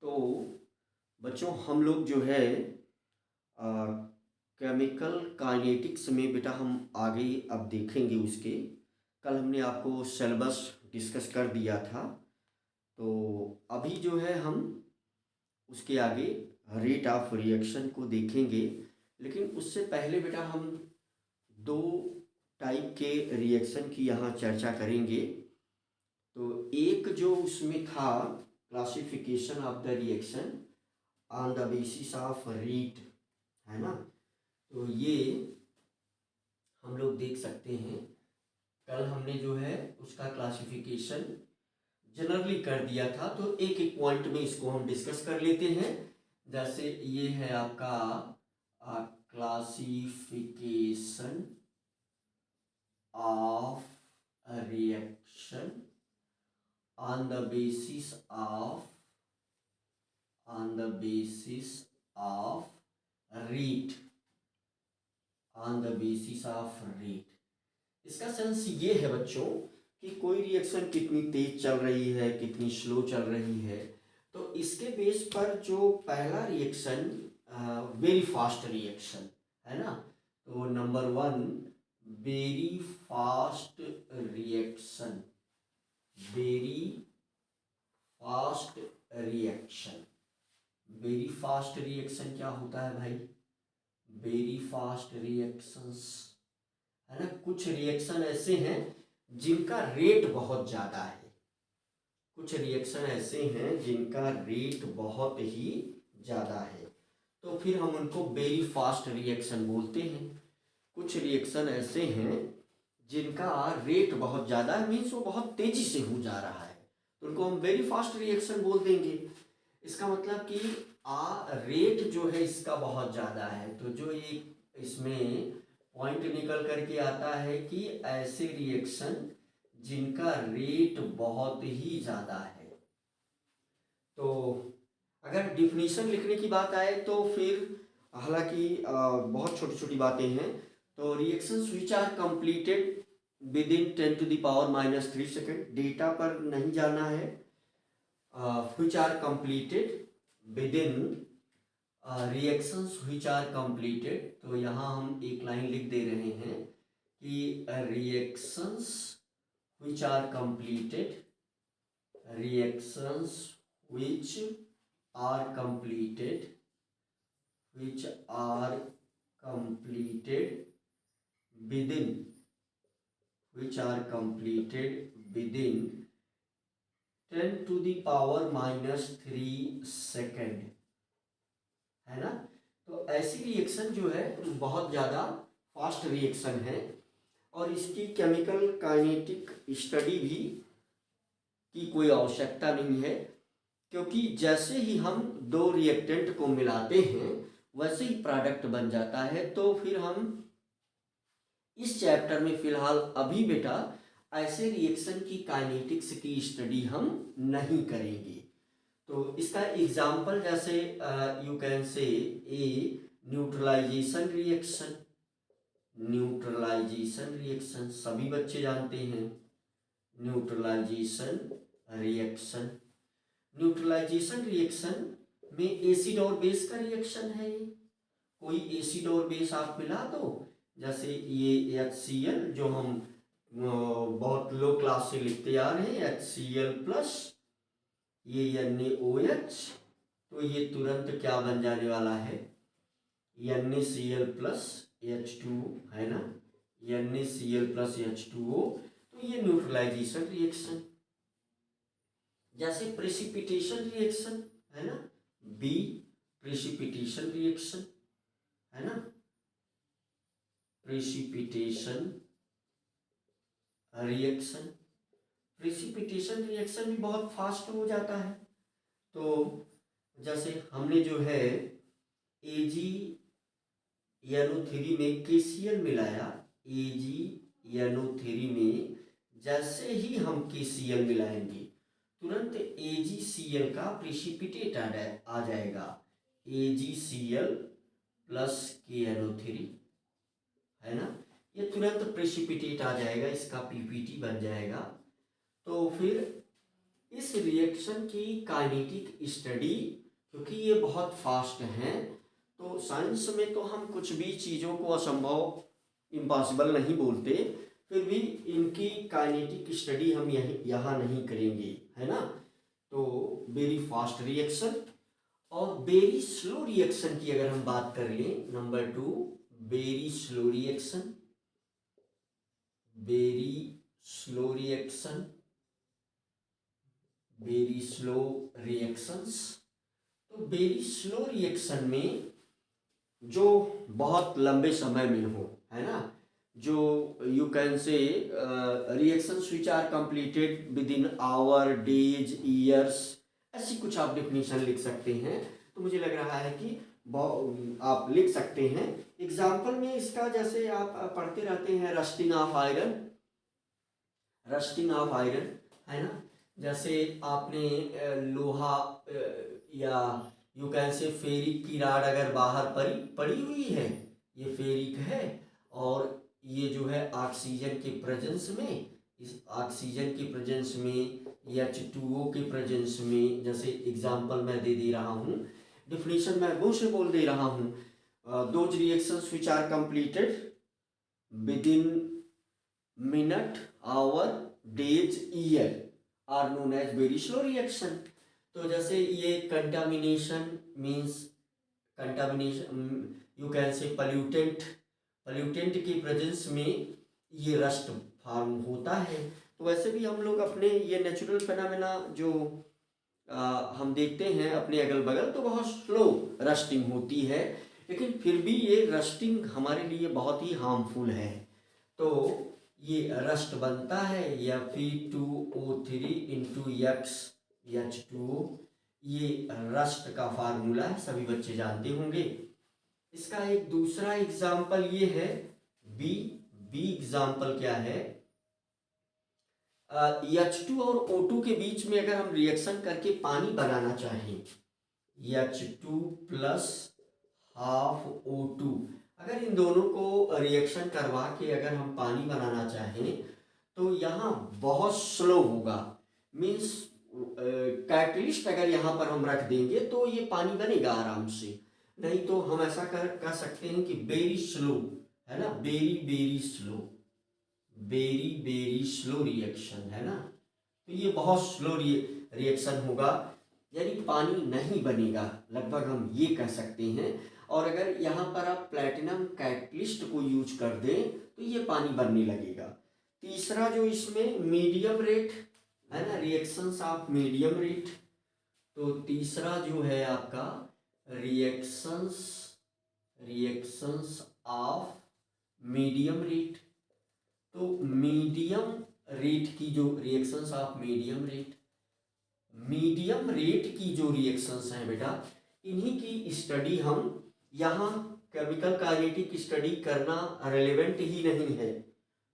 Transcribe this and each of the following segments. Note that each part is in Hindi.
तो बच्चों हम लोग जो है केमिकल काइनेटिक्स में बेटा हम आगे अब देखेंगे उसके। कल हमने आपको सिलेबस डिस्कस कर दिया था। तो अभी जो है हम उसके आगे रेट ऑफ रिएक्शन को देखेंगे। लेकिन उससे पहले बेटा हम दो टाइप के रिएक्शन की यहाँ चर्चा करेंगे। तो एक जो उसमें था classification of the reaction on the basis of rate, है ना। तो ये हम लोग देख सकते हैं। कल हमने जो है उसका क्लासिफिकेशन जनरली कर दिया था, तो एक एक पॉइंट में इसको हम डिस्कस कर लेते हैं। जैसे ये है आपका classification of reaction on the basis of rate, on the basis of rate. इसका सेंस ये है बच्चों कि कोई रिएक्शन कितनी तेज चल रही है, कितनी स्लो चल रही है। तो इसके बेस पर जो पहला रिएक्शन वेरी फास्ट रिएक्शन है ना, तो number one very fast reaction, very fast reaction. Very fast reaction क्या होता है भाई? वेरी फास्ट रिएक्शंस, है ना। कुछ रिएक्शन ऐसे हैं जिनका रेट बहुत ज़्यादा है, कुछ रिएक्शन ऐसे हैं जिनका रेट बहुत ही ज़्यादा है, तो फिर हम उनको वेरी फास्ट रिएक्शन बोलते हैं। कुछ रिएक्शन ऐसे हैं जिनका रेट बहुत ज़्यादा है, मीन्स वो बहुत तेज़ी से हो जा रहा है, तो उनको हम वेरी फास्ट रिएक्शन बोल देंगे। इसका मतलब कि रेट जो है इसका बहुत ज़्यादा है, तो जो ये इसमें पॉइंट निकल करके आता है कि ऐसे रिएक्शन जिनका रेट बहुत ही ज़्यादा है। तो अगर डिफिनीशन लिखने की बात आए तो फिर हालांकि बहुत छोटी छोटी बातें हैं। तो reactions which are completed within 10⁻³ second, data पर नहीं जाना है। Which are completed within reactions which are completed, तो यहाँ हम एक लाइन लिख दे रहे हैं कि reactions which are completed, reactions which are completed, which are completed within, which are completed within 10⁻³ second, है ना। तो ऐसी रिएक्शन जो है बहुत ज़्यादा फास्ट रिएक्शन है, और इसकी केमिकल काइनेटिक स्टडी भी की कोई आवश्यकता नहीं है, क्योंकि जैसे ही हम दो रिएक्टेंट को मिलाते हैं वैसे ही प्रोडक्ट बन जाता है। तो फिर हम इस चैप्टर में फिलहाल अभी बेटा ऐसे रिएक्शन की काइनेटिक्स की स्टडी हम नहीं करेंगे। तो इसका एग्जाम्पल जैसे you can say a neutralisation reaction, neutralisation reaction सभी बच्चे जानते हैं। न्यूट्रलाइजेशन रिएक्शन, न्यूट्रलाइजेशन रिएक्शन में एसिड और बेस का रिएक्शन है। कोई एसिड और बेस आप मिला दो, जैसे ये HCl जो हम बहुत लो क्लास से लिखते आ रहे हैं, HCl प्लस ये NaOH, तो ये तुरंत क्या बन जाने वाला है? NaCl प्लस H2O, है ना, NaCl प्लस H2O। तो ये न्यूट्रलाइजेशन रिएक्शन। जैसे प्रेसिपिटेशन रिएक्शन है ना, बी प्रेसिपिटेशन रिएक्शन, है ना, प्रेसिपिटेशन रिएक्शन। प्रेसिपिटेशन रिएक्शन भी बहुत फास्ट हो जाता है। तो जैसे हमने जो है AgNO3 में KCl मिलाया, AgNO3 में जैसे ही हम KCl मिलाएंगे तुरंत AgCl का प्रेसिपिटेट आ जाएगा, AgCl प्लस KNO3, है ना। ये तुरंत प्रेसिपिटेट आ जाएगा, इसका PPT बन जाएगा। तो फिर इस रिएक्शन की काइनेटिक स्टडी, क्योंकि ये बहुत फास्ट हैं, तो साइंस में तो हम कुछ भी चीज़ों को असंभव, इम्पॉसिबल नहीं बोलते, फिर भी इनकी काइनेटिक स्टडी हम यहाँ नहीं करेंगे, है ना। तो वेरी फास्ट रिएक्शन और वेरी स्लो रिएक्शन की अगर हम बात कर लें, number 2, very slow reaction, very slow reaction, very slow reactions. तो वेरी स्लो रिएक्शन में जो बहुत लंबे समय में हो, है ना, जो you can say reactions which are completed within hour, days, years, ऐसी कुछ आप डेफिनेशन लिख सकते हैं। तो मुझे लग रहा है कि आप लिख सकते हैं। एग्जाम्पल में इसका जैसे आप पढ़ते रहते हैं, rusting of iron, rusting of iron, है ना। जैसे आपने लोहा या यू कैन से फेरिक की राड अगर बाहर पड़ी हुई है, ये फेरिक है, और ये जो है ऑक्सीजन के प्रेजेंस में, इस ऑक्सीजन के प्रेजेंस में H2O के प्रेजेंस में, जैसे एग्जांपल मैं दे रहा हूँ, डिफिनीशन मैं वो से बोल दे रहा हूँ, those reactions which are completed within minute, hour, days, year are known as very slow reaction. तो जैसे ये contamination means, contamination you can say pollutant, pollutant की प्रेजेंस में ये रस्ट फॉर्म होता है। तो वैसे भी हम लोग अपने ये नेचुरल फेनामेना जो हम देखते हैं अपने अगल बगल, तो बहुत स्लो रस्टिंग होती है, लेकिन फिर भी ये रस्टिंग हमारे लिए बहुत ही हार्मफुल है। तो ये रस्ट बनता है Fe2O3 इंटू H2O, ये रस्ट का फार्मूला है, सभी बच्चे जानते होंगे। इसका एक दूसरा एग्जाम्पल ये है बी। बी एग्जाम्पल क्या है, H2 और O2 के बीच में अगर हम रिएक्शन करके पानी बनाना चाहें, H2 प्लस हाफ O2, अगर इन दोनों को रिएक्शन करवा के अगर हम पानी बनाना चाहें, तो यहाँ बहुत स्लो होगा। मीन्स कैटलिस्ट अगर यहाँ पर हम रख देंगे तो ये पानी बनेगा आराम से, नहीं तो हम ऐसा कर सकते हैं कि वेरी स्लो, है ना, very very slow, very very slow reaction, है ना। तो ये बहुत स्लो रिएक्शन होगा, यानी पानी नहीं बनेगा, लगभग हम ये कह सकते हैं। और अगर यहाँ पर आप प्लैटिनम कैटलिस्ट को यूज कर दें तो ये पानी बनने लगेगा। तीसरा जो इसमें मीडियम रेट, है ना, रिएक्शंस ऑफ मीडियम रेट। तो तीसरा जो है आपका reactions, reactions of medium rate. तो मीडियम रेट की जो reactions of medium rate, medium rate की जो रिएक्शंस हैं बेटा, इन्हीं की स्टडी हम यहाँ, केमिकल काइनेटिक स्टडी करना रेलेवेंट ही नहीं है,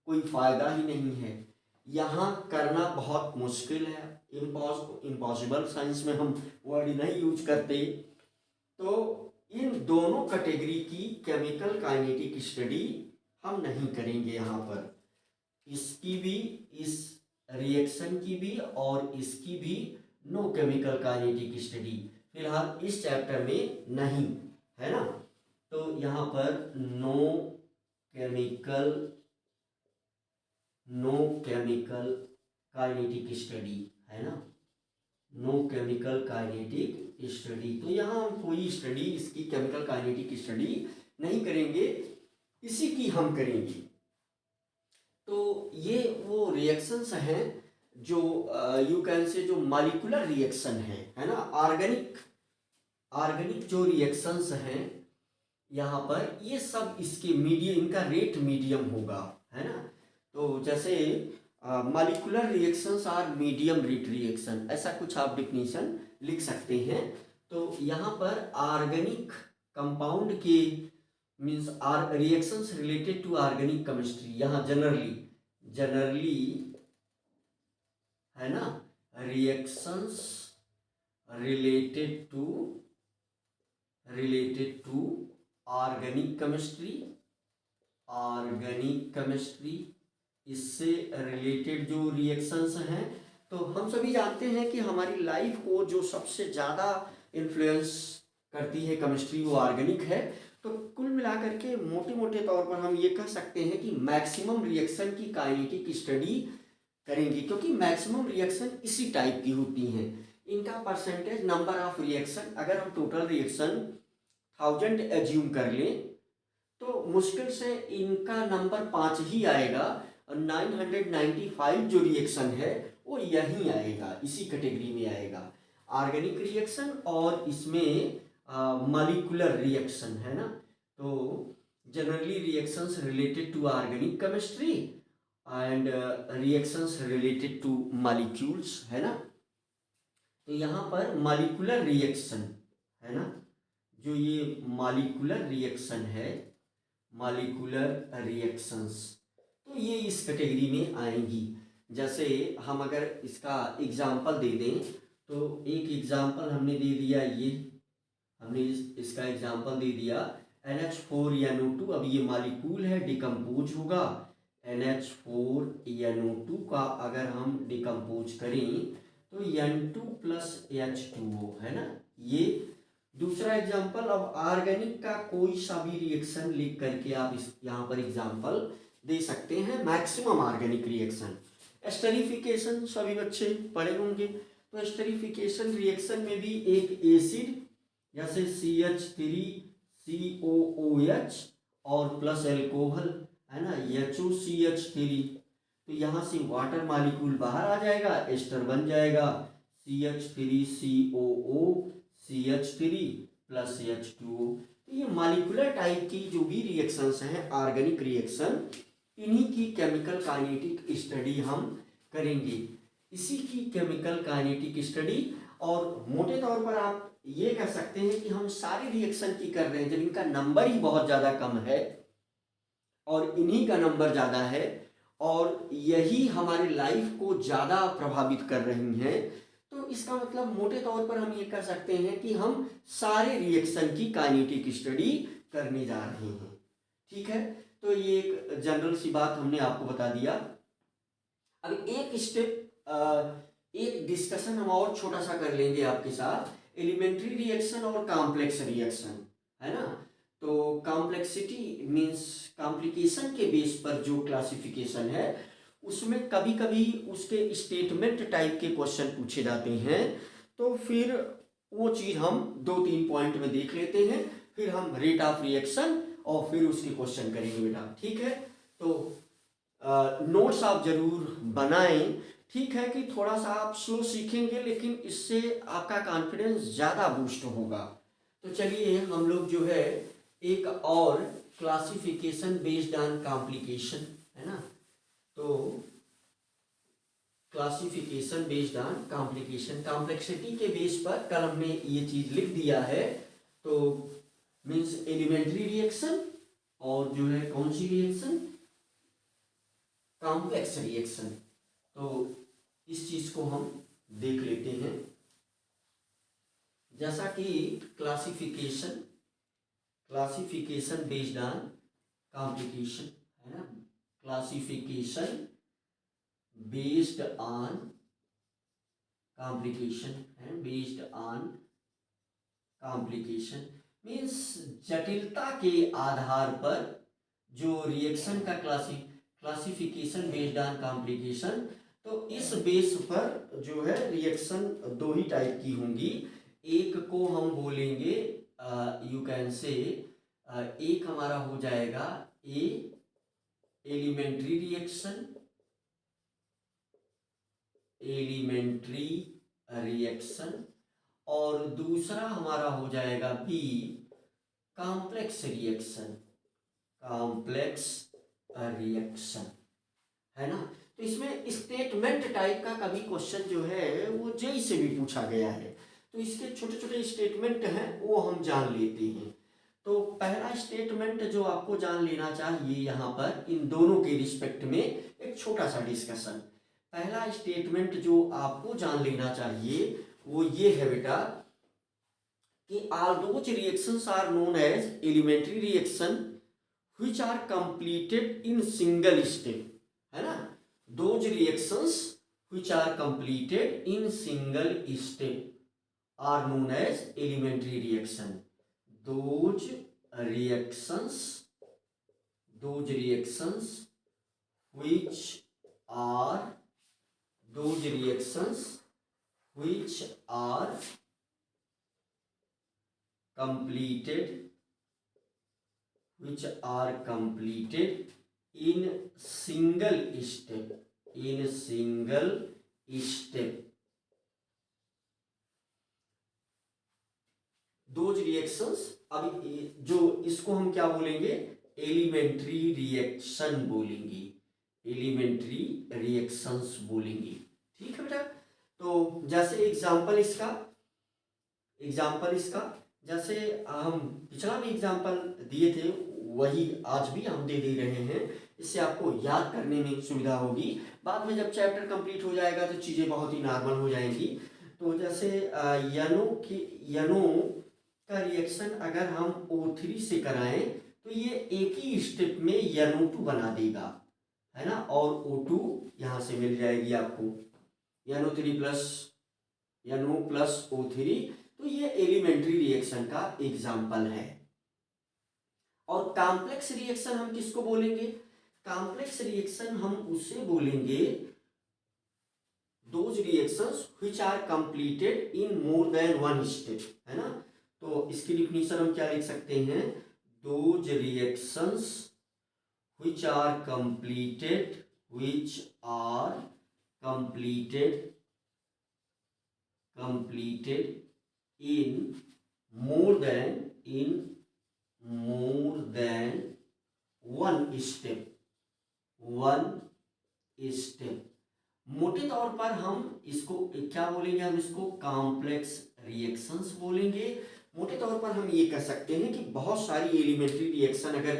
कोई फायदा ही नहीं है, यहाँ करना बहुत मुश्किल है, इम्पॉसिबल, साइंस में हम वर्ड नहीं यूज करते। तो इन दोनों कैटेगरी की केमिकल काइनेटिक स्टडी हम नहीं करेंगे यहाँ पर, इसकी भी, इस रिएक्शन की भी और इसकी भी नो केमिकल काइनेटिक स्टडी फिलहाल इस चैप्टर में नहीं, है ना। तो यहाँ पर no chemical, no chemical kinetic study, है ना, नो केमिकल काइनेटिक स्टडी। तो यहाँ हम कोई स्टडी, इसकी केमिकल काइनेटिक स्टडी नहीं करेंगे, इसी की हम करेंगे। तो ये वो रिएक्शंस हैं जो यू कैन से जो मॉलिक्यूलर रिएक्शन है ना, ऑर्गेनिक, ऑर्गेनिक जो रिएक्शंस हैं यहाँ पर, ये सब इसके मीडियम, इनका रेट मीडियम होगा, है ना। तो जैसे molecular reactions are medium rate reaction, ऐसा कुछ आप डिफिनीशन लिख सकते हैं। तो यहाँ पर ऑर्गेनिक कंपाउंड के means are reactions related to organic chemistry, यहाँ जनरली है ना, reactions related to organic chemistry, organic chemistry, इससे रिलेटेड जो रिएक्शंस हैं तो हम सभी जानते हैं कि हमारी लाइफ को जो सबसे ज़्यादा इन्फ्लुएंस करती है केमिस्ट्री वो ऑर्गेनिक है। तो कुल मिलाकर के मोटे मोटे तौर पर हम ये कह सकते हैं कि मैक्सिमम रिएक्शन की काइनेटिक स्टडी करेंगे, क्योंकि मैक्सिमम रिएक्शन इसी टाइप की होती हैं। इनका परसेंटेज नंबर ऑफ रिएक्शन, अगर हम टोटल रिएक्शन 1000 एज्यूम कर लें तो मुश्किल से इनका नंबर 5 ही आएगा, और 995 जो रिएक्शन है वो यहीं आएगा, इसी कैटेगरी में आएगा। ऑर्गेनिक रिएक्शन और इसमें मॉलिक्यूलर रिएक्शन है ना। तो generally reactions related to organic chemistry and reactions related to molecules है ना। तो यहाँ पर मॉलिक्यूलर रिएक्शन है ना, जो ये मॉलिक्यूलर रिएक्शन है, मॉलिक्यूलर रिएक्शंस, तो ये इस कैटेगरी में आएंगी। जैसे हम अगर इसका एग्जाम्पल दे दें तो एक एग्जाम्पल हमने दे दिया, ये हमने इसका एग्जाम्पल दे दिया NH4NO2। अब ये मॉलिक्यूल है, डिकम्पोज होगा। NH4NO2 का अगर हम डिकम्पोज करें तो N2 + H2O है ना। ये दूसरा एग्जाम्पल। अब ऑर्गेनिक का कोई सा भी रिएक्शन लिख करके आप इस यहाँ पर एग्जाम्पल दे सकते हैं। मैक्सिमम ऑर्गेनिक रिएक्शन, एस्टरीफिकेशन सभी बच्चे पढ़े होंगे। तो एस्टरीफिकेशन रिएक्शन में भी एक एसिड जैसे CH3COOH और प्लस एल्कोहल है ना, HOCH3, तो यहाँ से वाटर मॉलिक्यूल बाहर आ जाएगा, एस्टर बन जाएगा CH3COOCH3 + H2O। तो ये मॉलिक्यूलर टाइप की जो भी रिएक्शंस हैं ऑर्गेनिक रिएक्शन, इन्हीं की केमिकल काइनेटिक स्टडी हम करेंगे, इसी की केमिकल काइनेटिक स्टडी। और मोटे तौर पर आप ये कह सकते हैं कि हम सारी रिएक्शन की कर रहे हैं जब इनका नंबर ही बहुत ज़्यादा कम है और इन्हीं का नंबर ज़्यादा है और यही हमारी लाइफ को ज़्यादा प्रभावित कर रही हैं। तो इसका मतलब मोटे तौर पर हम ये कह सकते हैं कि हम सारे रिएक्शन की काइनेटिक स्टडी करने जा रहे हैं। ठीक है, तो ये एक जनरल सी बात हमने आपको बता दिया। अब एक स्टेप, एक डिस्कशन हम और छोटा सा कर लेंगे आपके साथ, एलिमेंट्री रिएक्शन और कॉम्प्लेक्स रिएक्शन है ना। तो कॉम्प्लेक्सिटी मीन्स कॉम्प्लिकेशन के बेस पर जो क्लासिफिकेशन है उसमें कभी कभी उसके स्टेटमेंट टाइप के क्वेश्चन पूछे जाते हैं। तो फिर वो चीज़ हम 2-3 पॉइंट में देख लेते हैं, फिर हम रेट ऑफ रिएक्शन और फिर उसके क्वेश्चन करेंगे बेटा। ठीक है, तो नोट्स आप जरूर बनाएं। ठीक है कि थोड़ा सा आप स्लो सीखेंगे लेकिन इससे आपका कॉन्फिडेंस ज़्यादा बूस्ट होगा। तो चलिए हम लोग जो है एक और क्लासिफिकेशन बेस्ड ऑन कॉम्प्लिकेशन है ना। तो classification based on complication, complexity के बेस पर कल हमने ये चीज़ लिख दिया है। तो मीन्स एलिमेंट्री रिएक्शन और जो है कौन सी रिएक्शन, कॉम्प्लेक्स रिएक्शन। तो इस चीज को हम देख लेते हैं। जैसा कि क्लासिफिकेशन बेस्ड ऑन कॉम्प्लिकेशन है ना, क्लासिफिकेशन बेस्ड ऑन कॉम्प्लिकेशन है, बेस्ड ऑन कॉम्प्लिकेशन मीन्स जटिलता के आधार पर जो रिएक्शन का क्लासिफिकेशन बेस्ड ऑन कॉम्प्लिकेशन। तो इस बेस पर जो है रिएक्शन 2 ही टाइप की होंगी। एक को हम बोलेंगे यू कैन से, एक हमारा हो जाएगा एलिमेंट्री रिएक्शन और दूसरा हमारा हो जाएगा बी कॉम्प्लेक्स रिएक्शन है ना। तो इसमें स्टेटमेंट टाइप का कभी क्वेश्चन जो है वो जेई से भी पूछा गया है, तो इसके छोटे छोटे स्टेटमेंट हैं वो हम जान लेते हैं। तो पहला स्टेटमेंट जो आपको जान लेना चाहिए यहाँ पर इन दोनों के रिस्पेक्ट में एक छोटा सा डिस्कशन। पहला स्टेटमेंट जो आपको जान लेना चाहिए वो ये है बेटा कि all those reactions are known as elementary reaction which are completed in single step है ना। Those reactions which are completed in single step are known as elementary reaction. Those reactions which are completed in single step those reactions. अब जो इसको हम क्या बोलेंगे, एलिमेंट्री रिएक्शन बोलेंगे, एलिमेंट्री रिएक्शंस बोलेंगे। ठीक है बेटा। तो जैसे एग्जांपल इसका जैसे हम पिछला भी एग्जांपल दिए थे वही आज भी हम दे रहे हैं। इससे आपको याद करने में सुविधा होगी। बाद में जब चैप्टर कंप्लीट हो जाएगा तो चीज़ें बहुत ही नॉर्मल हो जाएंगी। तो जैसे यनो का रिएक्शन अगर हम O3 से कराएं तो ये एक ही स्टेप में NO2 बना देगा, है ना, और O2 यहाँ से मिल जाएगी आपको, NO प्लस O3। तो ये एलिमेंट्री रिएक्शन का एग्जाम्पल है। और कॉम्प्लेक्स रिएक्शन हम किसको बोलेंगे, कॉम्प्लेक्स रिएक्शन हम उसे बोलेंगे those reactions which are completed in more than one step, है ना। तो इसकी डिफिनीशन हम क्या लिख सकते हैं, those reactions which are completed in more than one step। मोटे तौर पर हम इसको क्या बोलेंगे, हम इसको कॉम्प्लेक्स रिएक्शंस बोलेंगे। मोटे तौर पर हम ये कह सकते हैं कि बहुत सारी एलिमेंट्री रिएक्शन अगर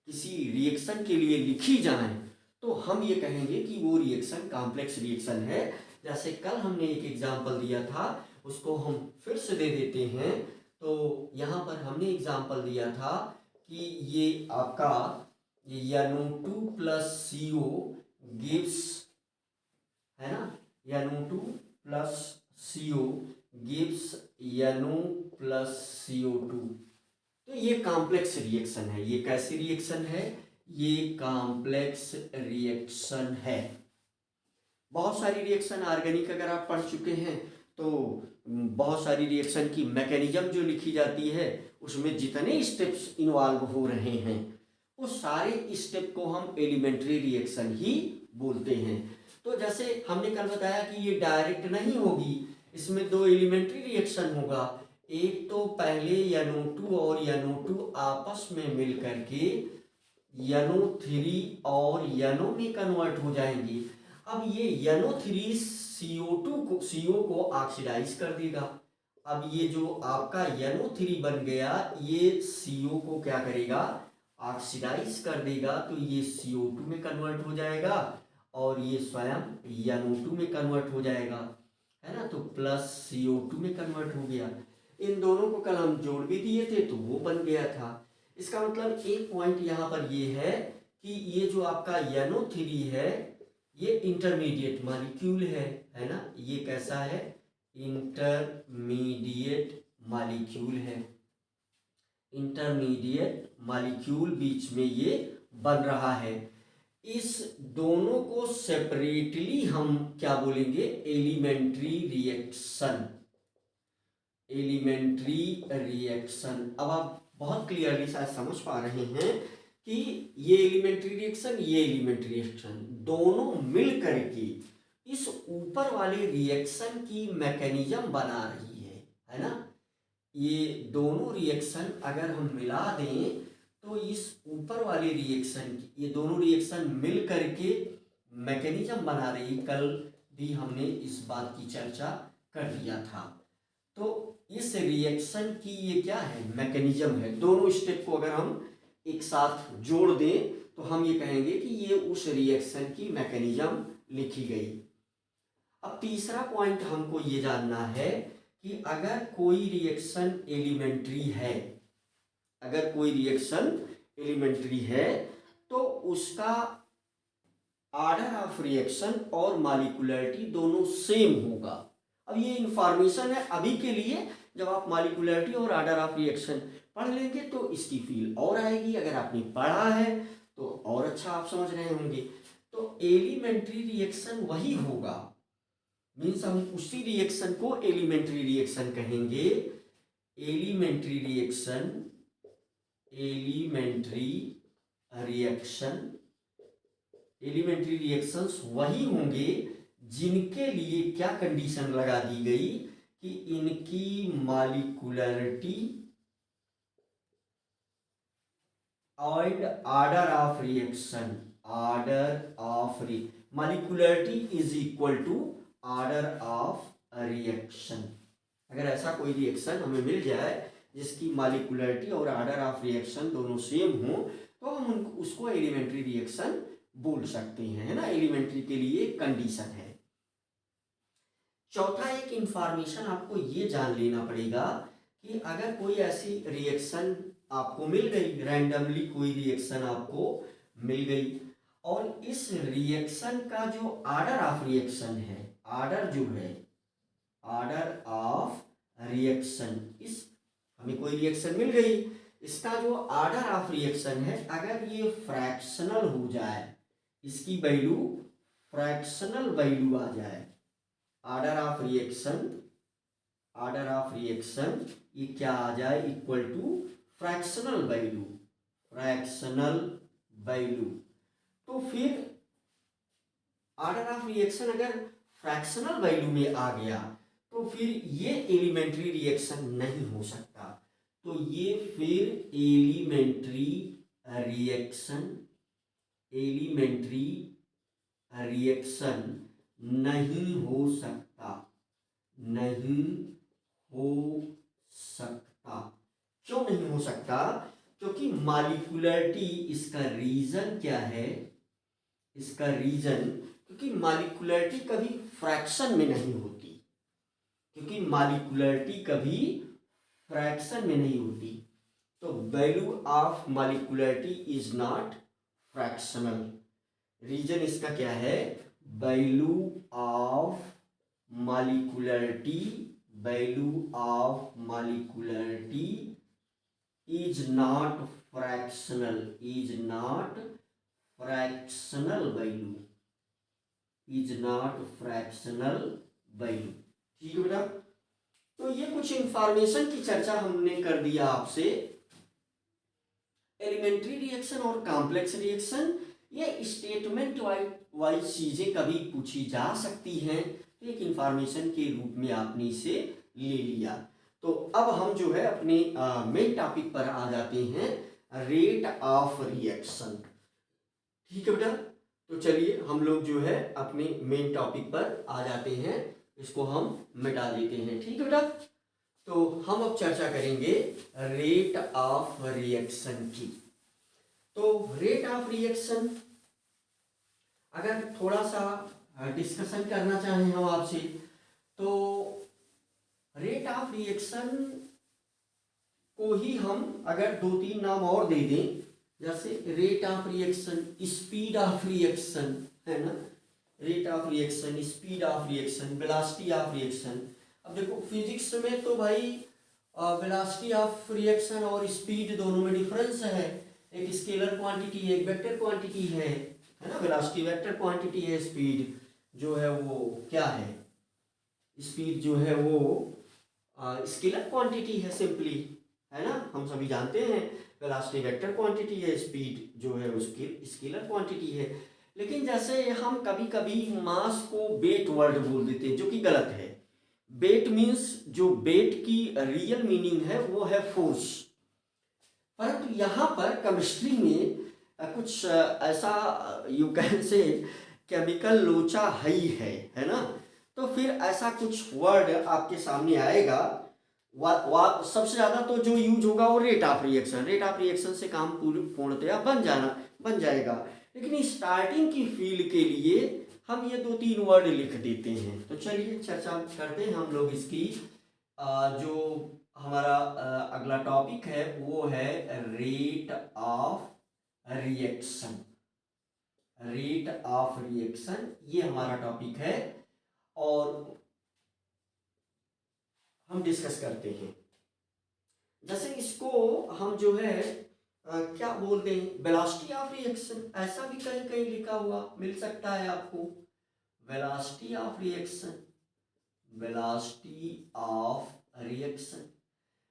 किसी रिएक्शन के लिए लिखी जाए तो हम ये कहेंगे कि वो रिएक्शन कॉम्प्लेक्स रिएक्शन है। जैसे कल हमने एक एग्जाम्पल दिया था, उसको हम फिर से दे देते हैं। तो यहाँ पर हमने एग्जाम्पल दिया था कि ये आपका NO2 प्लस CO गिव्स, है ना, NO2 plus CO gives NO plus CO2। तो ये कॉम्प्लेक्स रिएक्शन है। ये कैसी रिएक्शन है, ये कॉम्प्लेक्स रिएक्शन है। बहुत सारी रिएक्शन ऑर्गेनिक अगर आप पढ़ चुके हैं तो बहुत सारी रिएक्शन की मैकेनिज्म जो लिखी जाती है उसमें जितने स्टेप्स इन्वॉल्व हो रहे हैं वो सारे स्टेप को हम एलिमेंट्री रिएक्शन ही बोलते हैं। तो जैसे हमने कल बताया कि ये डायरेक्ट नहीं होगी, इसमें दो एलिमेंट्री रिएक्शन होगा। एक तो पहले NO2 और NO2 आपस में मिल करके NO3 और NO में कन्वर्ट हो जाएंगी। अब ये NO3 CO को ऑक्सीडाइज कर देगा। अब ये जो आपका NO3 बन गया ये CO को क्या करेगा, ऑक्सीडाइज कर देगा। तो ये CO2 में कन्वर्ट हो जाएगा और ये स्वयं NO2 में कन्वर्ट हो जाएगा, है ना। तो प्लस CO2 में कन्वर्ट हो गया। इन दोनों को कल हम जोड़ भी दिए थे तो वो बन गया था। इसका मतलब एक पॉइंट यहाँ पर ये है कि ये जो आपका NO3 है ये इंटरमीडिएट मॉलिक्यूल है ना। ये कैसा है, इंटरमीडिएट मॉलिक्यूल है। इंटरमीडिएट मॉलिक्यूल बीच में ये बन रहा है। इस दोनों को सेपरेटली हम क्या बोलेंगे, एलिमेंट्री रिएक्शन। अब आप बहुत क्लियरली शायद समझ पा रहे हैं कि ये एलिमेंट्री रिएक्शन दोनों मिल करके इस ऊपर वाले रिएक्शन की मैकेनिज्म बना रही है ना। ये दोनों रिएक्शन अगर हम मिला दें तो इस ऊपर वाले रिएक्शन की, ये दोनों रिएक्शन मिल करके मैकेनिज्म बना रही। कल भी हमने इस बात की चर्चा कर लिया था। तो इस रिएक्शन की ये क्या है, मैकेनिज्म है। दोनों स्टेप को अगर हम एक साथ जोड़ दें तो हम ये कहेंगे कि ये उस रिएक्शन की मैकेनिज्म लिखी गई। अब तीसरा पॉइंट हमको ये जानना है कि अगर कोई रिएक्शन एलिमेंट्री है तो उसका आर्डर ऑफ रिएक्शन और मॉलिक्यूलरिटी दोनों सेम होगा। अब ये इंफॉर्मेशन है अभी के लिए, जब आप मॉलिक्यूलरिटी और आर्डर ऑफ रिएक्शन पढ़ लेंगे तो इसकी फील और आएगी। अगर आपने पढ़ा है तो और अच्छा आप समझ रहे होंगे। तो एलिमेंट्री रिएक्शन वही होगा, मीन्स हम उसी रिएक्शन को एलिमेंट्री रिएक्शन कहेंगे। Elementary reaction, elementary reaction, elementary reactions वही होंगे जिनके लिए क्या कंडीशन लगा दी गई कि इनकी molecularity and order of reaction, order of molecularity is equal to order of reaction। अगर ऐसा कोई रिएक्शन हमें मिल जाए जिसकी मॉलिक्यूलरिटी और ऑर्डर ऑफ रिएक्शन दोनों सेम हो तो हम उसको एलिमेंट्री रिएक्शन बोल सकते हैं, है ना। एलिमेंट्री के लिए कंडीशन है। चौथा एक इंफॉर्मेशन आपको ये जान लेना पड़ेगा कि अगर कोई ऐसी रिएक्शन आपको मिल गई, रैंडमली कोई रिएक्शन आपको मिल गई और इस रिएक्शन का जो ऑर्डर ऑफ रिएक्शन है, ऑर्डर जो है, ऑर्डर ऑफ रिएक्शन, इस हमें कोई रिएक्शन मिल गई, इसका जो ऑर्डर ऑफ रिएक्शन है अगर ये फ्रैक्शनल हो जाए, इसकी वैल्यू फ्रैक्शनल वैल्यू आ जाए, order of reaction, order of reaction ये क्या आ जाए, equal to fractional value, fractional value, तो फिर ऑर्डर ऑफ रिएक्शन अगर फ्रैक्शनल वैल्यू में आ गया तो फिर ये एलिमेंट्री रिएक्शन नहीं हो सकता। तो ये फिर एलिमेंट्री रिएक्शन, एलिमेंट्री रिएक्शन नहीं हो सकता, नहीं हो सकता। क्यों नहीं हो सकता? क्योंकि मॉलिक्यूलरिटी, इसका रीजन क्या है, इसका रीजन क्योंकि मॉलिक्यूलरिटी कभी फ्रैक्शन में नहीं होती, क्योंकि मॉलिक्यूलरिटी कभी फ्रैक्शन में नहीं होती, तो value of molecularity is not fractional. Reason इसका क्या है, value of molecularity, value of molecularity is not fractional, is not fractional value, is not fractional value. ठीक है बेटा, तो ये कुछ इंफॉर्मेशन की चर्चा हमने कर दिया आपसे। एलिमेंट्री रिएक्शन और कॉम्प्लेक्स रिएक्शन ये स्टेटमेंट वाइज चीजें कभी पूछी जा सकती हैं, तो एक इंफॉर्मेशन के रूप में आपने इसे ले लिया। तो अब हम जो है अपने मेन टॉपिक पर आ जाते हैं, रेट ऑफ रिएक्शन। ठीक है बेटा, तो चलिए हम लोग जो है अपने मेन टॉपिक पर आ जाते हैं, इसको हम मिटा देते हैं। ठीक है बेटा, तो हम अब चर्चा करेंगे रेट ऑफ रिएक्शन की। तो रेट ऑफ रिएक्शन अगर थोड़ा सा डिस्कशन करना चाहें हम आपसे, तो रेट ऑफ रिएक्शन को ही हम अगर दो तीन नाम और दे दें, जैसे rate of reaction, speed of reaction, है ना, rate of reaction, speed of reaction, velocity of reaction. अब देखो फिजिक्स में तो भाई वेलोसिटी ऑफ रिएक्शन और स्पीड दोनों में डिफरेंस है, एक स्केलर क्वांटिटी है, एक वेक्टर क्वांटिटी है ना। वेलोसिटी वेक्टर क्वांटिटी है, स्पीड जो है वो क्या है, स्पीड जो है वो स्केलर क्वांटिटी है सिंपली, है ना। हम सभी जानते हैं वेलोसिटी वेक्टर क्वांटिटी है, स्पीड जो है उसकी स्केलर क्वांटिटी है। लेकिन जैसे हम कभी कभी मास को वेट वर्ड बोल देते हैं, जो कि गलत है। वेट मीन्स, जो वेट की रियल मीनिंग है वो है फोर्स, परंतु यहाँ पर केमिस्ट्री में कुछ ऐसा यू कैन से केमिकल लोचा है ना। तो फिर ऐसा कुछ वर्ड आपके सामने आएगा, सबसे ज़्यादा तो जो यूज होगा वो rate of reaction, rate of reaction से काम पूर्णतया बन जाएगा। लेकिन स्टार्टिंग की फील के लिए हम ये दो तीन वर्ड लिख देते हैं। तो चलिए चर्चा करते हैं हम लोग इसकी। जो हमारा अगला टॉपिक है वो है rate of reaction, rate of reaction, ये हमारा टॉपिक है और हम डिस्कस करते हैं। जैसे इसको हम जो है क्या बोलते हैं, वेलोसिटी ऑफ रिएक्शन, ऐसा भी कहीं कहीं लिखा हुआ मिल सकता है आपको, velocity of reaction, velocity of reaction,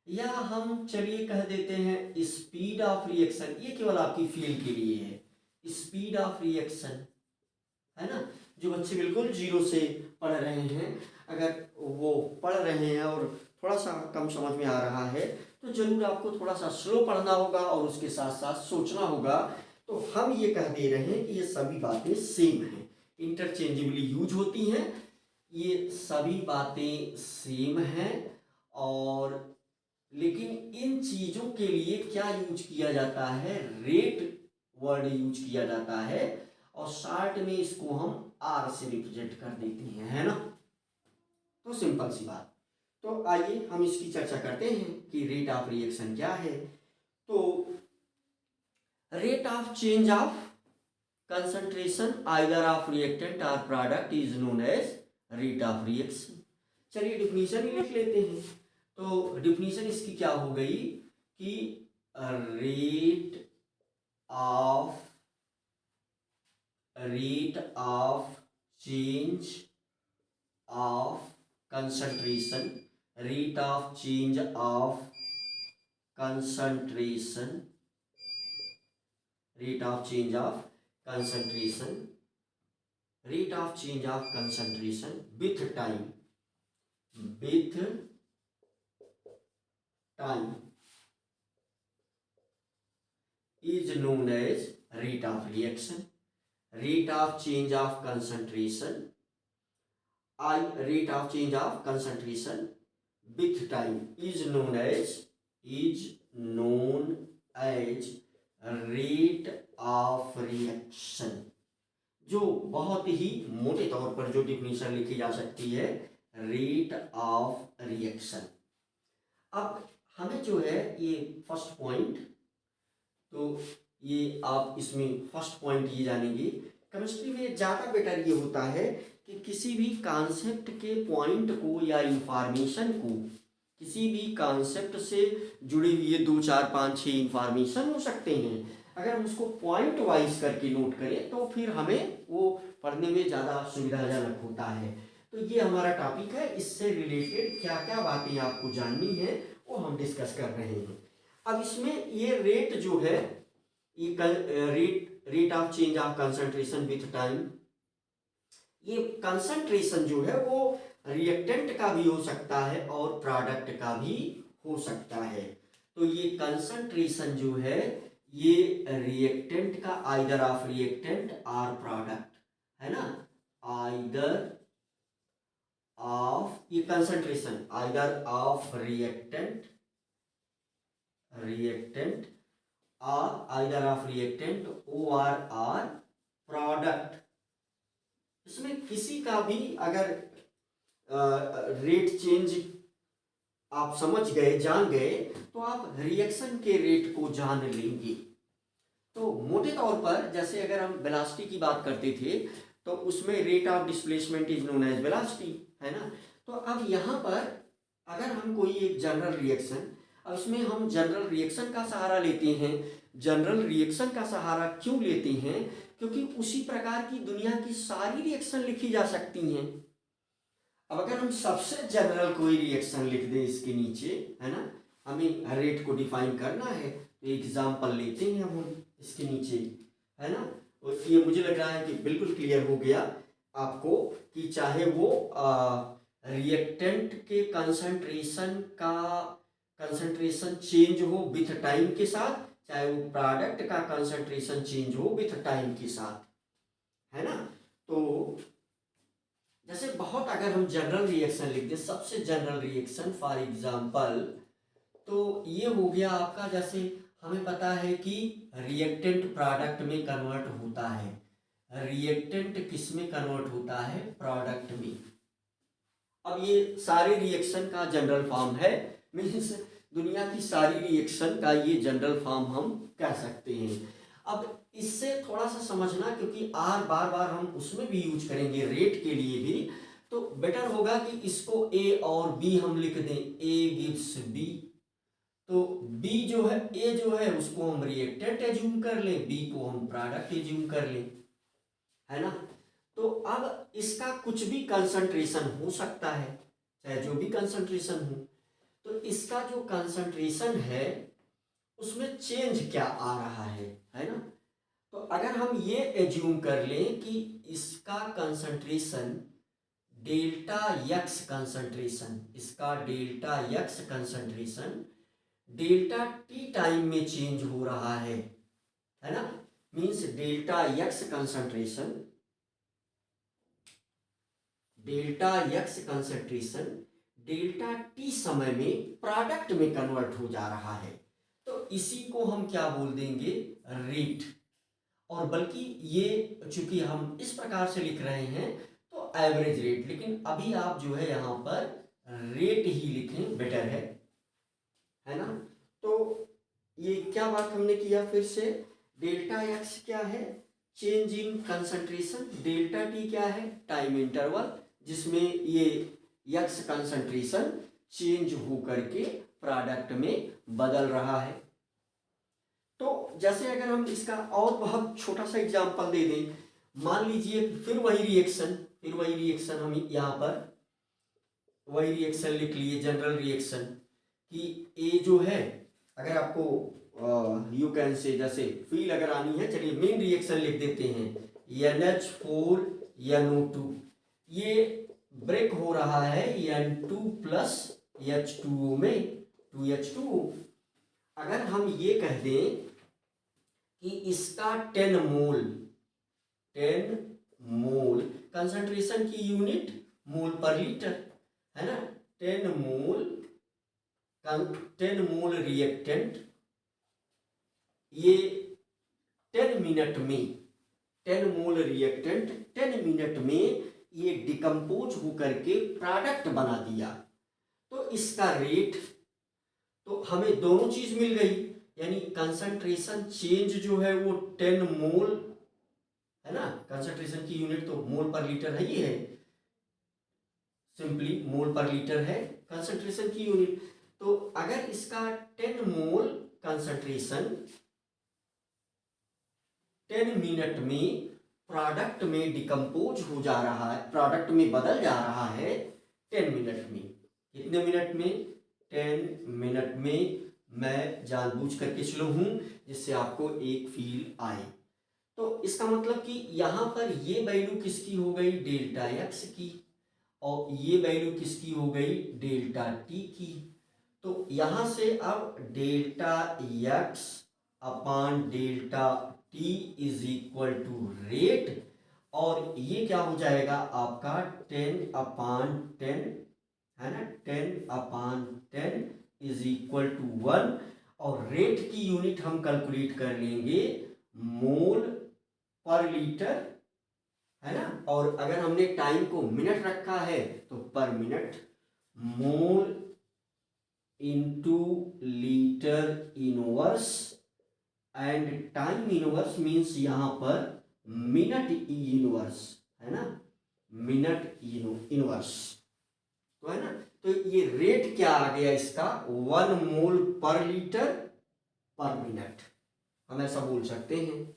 या हम चलिए कह देते हैं स्पीड ऑफ रिएक्शन। ये केवल आपकी फील के लिए है, स्पीड ऑफ रिएक्शन, है ना। जो बच्चे बिल्कुल जीरो से पढ़ रहे हैं, अगर वो पढ़ रहे हैं और थोड़ा सा कम समझ में आ रहा है तो जरूर आपको थोड़ा सा स्लो पढ़ना होगा और उसके साथ साथ सोचना होगा। तो हम ये कह दे रहे हैं कि ये सभी बातें सेम हैं, इंटरचेंजेबली यूज होती हैं, ये सभी बातें सेम हैं। और लेकिन इन चीज़ों के लिए क्या यूज किया जाता है, रेट वर्ड यूज किया जाता है और शॉर्ट में इसको हम आर से रिप्रेजेंट कर देते हैं, है ना। तो सिंपल सी बात। तो आइए हम इसकी चर्चा करते हैं कि रेट ऑफ रिएक्शन क्या है। तो rate of change of concentration either of reactant और product is known as rate of reaction. चलिए डिफिनीशन ही लिख लेते हैं। तो डिफिनीशन इसकी क्या हो गई कि rate of change of concentration, rate of change of concentration, rate of change of concentration, rate of change of concentration with time is known as rate of reaction. Rate of change of concentration, rate of change of concentration with time is known as rate of reaction। जो बहुत ही मोटे तौर पर जो डिफिनीशन लिखी जा सकती है, रेट ऑफ रिएक्शन। अब हमें जो है ये फर्स्ट पॉइंट, तो ये आप इसमें फर्स्ट पॉइंट ये जानेंगे, केमिस्ट्री में ज़्यादा बेटर ये होता है कि किसी भी कॉन्सेप्ट के पॉइंट को या इंफॉर्मेशन को, किसी भी कॉन्सेप्ट से जुड़े हुए 2 4 5 6 इंफॉर्मेशन हो सकते हैं, अगर हम उसको पॉइंट वाइज करके नोट करें तो फिर हमें वो पढ़ने में ज़्यादा सुविधाजनक होता है। तो ये हमारा टॉपिक है, इससे रिलेटेड क्या क्या बातें आपको जाननी है वो हम डिस्कस कर रहे हैं। अब इसमें ये रेट जो है, ये rate of change of concentration with time, ये कंसंट्रेशन जो है वो रिएक्टेंट का भी हो सकता है और प्रोडक्ट का भी हो सकता है। तो ये कंसंट्रेशन जो है ये रिएक्टेंट का, आइदर ऑफ रिएक्टेंट और प्रोडक्ट, है ना, आइदर ऑफ, ये कंसंट्रेशन आइदर ऑफ रिएक्टेंट और आइदर ऑफ रिएक्टेंट और प्रोडक्ट, इसमें किसी का भी अगर रेट चेंज आप समझ गए, जान गए, तो आप रिएक्शन के रेट को जान लेंगे। तो मोटे तौर पर जैसे अगर हम वेलोसिटी की बात करते थे तो उसमें rate of displacement is known as velocity, है ना। तो अब यहाँ पर अगर हम कोई एक जनरल रिएक्शन, अब इसमें हम जनरल रिएक्शन का सहारा लेते हैं। जनरल रिएक्शन का सहारा क्यों लेते हैं? क्योंकि उसी प्रकार की दुनिया की सारी रिएक्शन लिखी जा सकती हैं। अब अगर हम सबसे जनरल कोई रिएक्शन लिख दें इसके नीचे, है ना, हमें रेट को डिफाइन करना है, तो एग्जाम्पल लेते हैं हम इसके नीचे, है ना। और ये मुझे लग रहा है कि बिल्कुल क्लियर हो गया आपको कि चाहे वो रिएक्टेंट के कंसंट्रेशन चेंज हो विथ टाइम के साथ, चाहे वो प्रोडक्ट का कंसंट्रेशन चेंज हो विथ टाइम के साथ, है ना। तो जैसे बहुत अगर हम जनरल रिएक्शन लिख दें, सबसे जनरल रिएक्शन फॉर एग्जांपल, तो ये हो गया आपका, जैसे हमें पता है कि रिएक्टेंट प्रोडक्ट में कन्वर्ट होता है, रिएक्टेंट किस में कन्वर्ट होता है? प्रोडक्ट में। अब ये सारे रिएक्शन का जनरल फॉर्म है, मीन्स दुनिया की सारी रिएक्शन का ये जनरल फॉर्म हम कह सकते हैं। अब इससे थोड़ा सा समझना, क्योंकि आर बार बार हम उसमें भी यूज करेंगे रेट के लिए भी, तो बेटर होगा कि इसको ए और बी हम लिख दें। ए गिव्स बी, तो बी जो है, ए जो है उसको हम रिएक्टेंट एज्यूम कर लें, बी को हम प्रोडक्ट एज्यूम कर लें, है ना। तो अब इसका कुछ भी कंसंट्रेशन हो सकता है, चाहे जो भी कंसंट्रेशन हो, तो इसका जो कंसंट्रेशन है उसमें चेंज क्या आ रहा है ना। तो अगर हम ये एज्यूम कर लें कि इसका कंसंट्रेशन डेल्टा यक्स कंसंट्रेशन, इसका delta x concentration delta T time में चेंज हो रहा है ना। Means delta x concentration, delta x concentration delta T समय में प्रोडक्ट में कन्वर्ट हो जा रहा है, तो इसी को हम क्या बोल देंगे, रेट। और बल्कि ये चूंकि हम इस प्रकार से लिख रहे हैं तो एवरेज रेट, लेकिन अभी आप जो है यहाँ पर रेट ही लिखें, बेटर है ना। तो ये क्या बात हमने किया, फिर से डेल्टा एक्स क्या है, change in concentration, delta T क्या है, टाइम इंटरवल जिसमें ये यक्स कंसंट्रेशन चेंज हो करके प्रोडक्ट में बदल रहा है। तो जैसे अगर हम इसका और बहुत छोटा सा एग्जांपल दे दें, मान लीजिए फिर वही रिएक्शन हम यहाँ पर वही रिएक्शन लिख लिए, जनरल रिएक्शन, कि ए जो है, अगर आपको यू कैन से जैसे फील अगर आनी है, चलिए मेन रिएक्शन लिख देते हैं, NH4 NO2, ये ब्रेक हो रहा है N2 प्लस H2O में 2H2O। अगर हम ये कह दें कि इसका 10 मोल कंसंट्रेशन की यूनिट मोल पर लीटर है ना, 10 मोल रिएक्टेंट, ये 10 मिनट में 10 मोल रिएक्टेंट 10 मिनट में ये डिकम्पोज होकर के प्रोडक्ट बना दिया, तो इसका रेट, तो हमें दोनों चीज मिल गई, यानी कंसंट्रेशन चेंज जो है वो 10 मोल है ना, कंसंट्रेशन की यूनिट तो मोल पर लीटर है ही है, सिंपली मोल पर लीटर है कंसंट्रेशन की यूनिट। तो अगर इसका 10 मोल कंसंट्रेशन 10 मिनट में प्रोडक्ट में डिकम्पोज हो जा रहा है, प्रोडक्ट में बदल जा रहा है 10 मिनट में, कितने मिनट में, 10 मिनट में। मैं जानबूझ करके स्लो हूं जिससे आपको एक फील आए। तो इसका मतलब कि यहां पर ये वैल्यू किसकी हो गई, डेल्टा एक्स की, और ये वैल्यू किसकी हो गई, डेल्टा टी की। तो यहां से अब delta x upon delta t is equal to rate, और ये क्या हो जाएगा आपका 10/10 है ना, 10/10 इज इक्वल टू 1, और रेट की यूनिट हम कैलकुलेट कर लेंगे मोल पर लीटर है ना, और अगर हमने टाइम को मिनट रखा है तो पर minute, mole into litre inverse, and time inverse means यहां पर मिनट इनवर्स है ना, मिनट इनवर्स, तो है ना। तो ये रेट क्या आ गया इसका, 1 मोल पर लीटर पर मिनट, हम ऐसा बोल सकते हैं।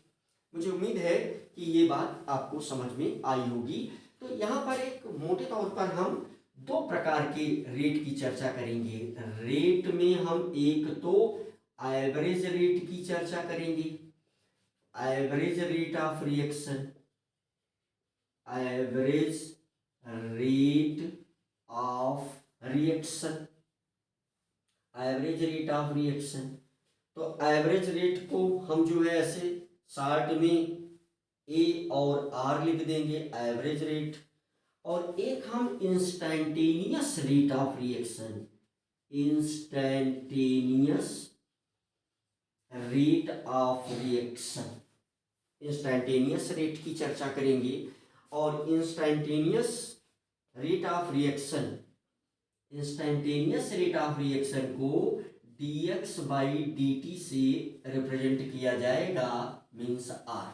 मुझे उम्मीद है कि ये बात आपको समझ में आई होगी। तो यहाँ पर एक मोटे तौर पर हम दो प्रकार के रेट की चर्चा करेंगे। रेट में हम एक तो एवरेज रेट की चर्चा करेंगे, average rate of reaction, average rate of reaction, average rate of reaction. तो एवरेज रेट को हम जो है ऐसे शॉर्ट में ए और आर लिख देंगे, एवरेज रेट। और एक हम instantaneous rate of reaction, instantaneous rate of reaction, instantaneous rate की चर्चा करेंगे। और instantaneous rate of reaction, instantaneous rate of reaction को dx/dt से रिप्रेजेंट किया जाएगा, मीन्स आर,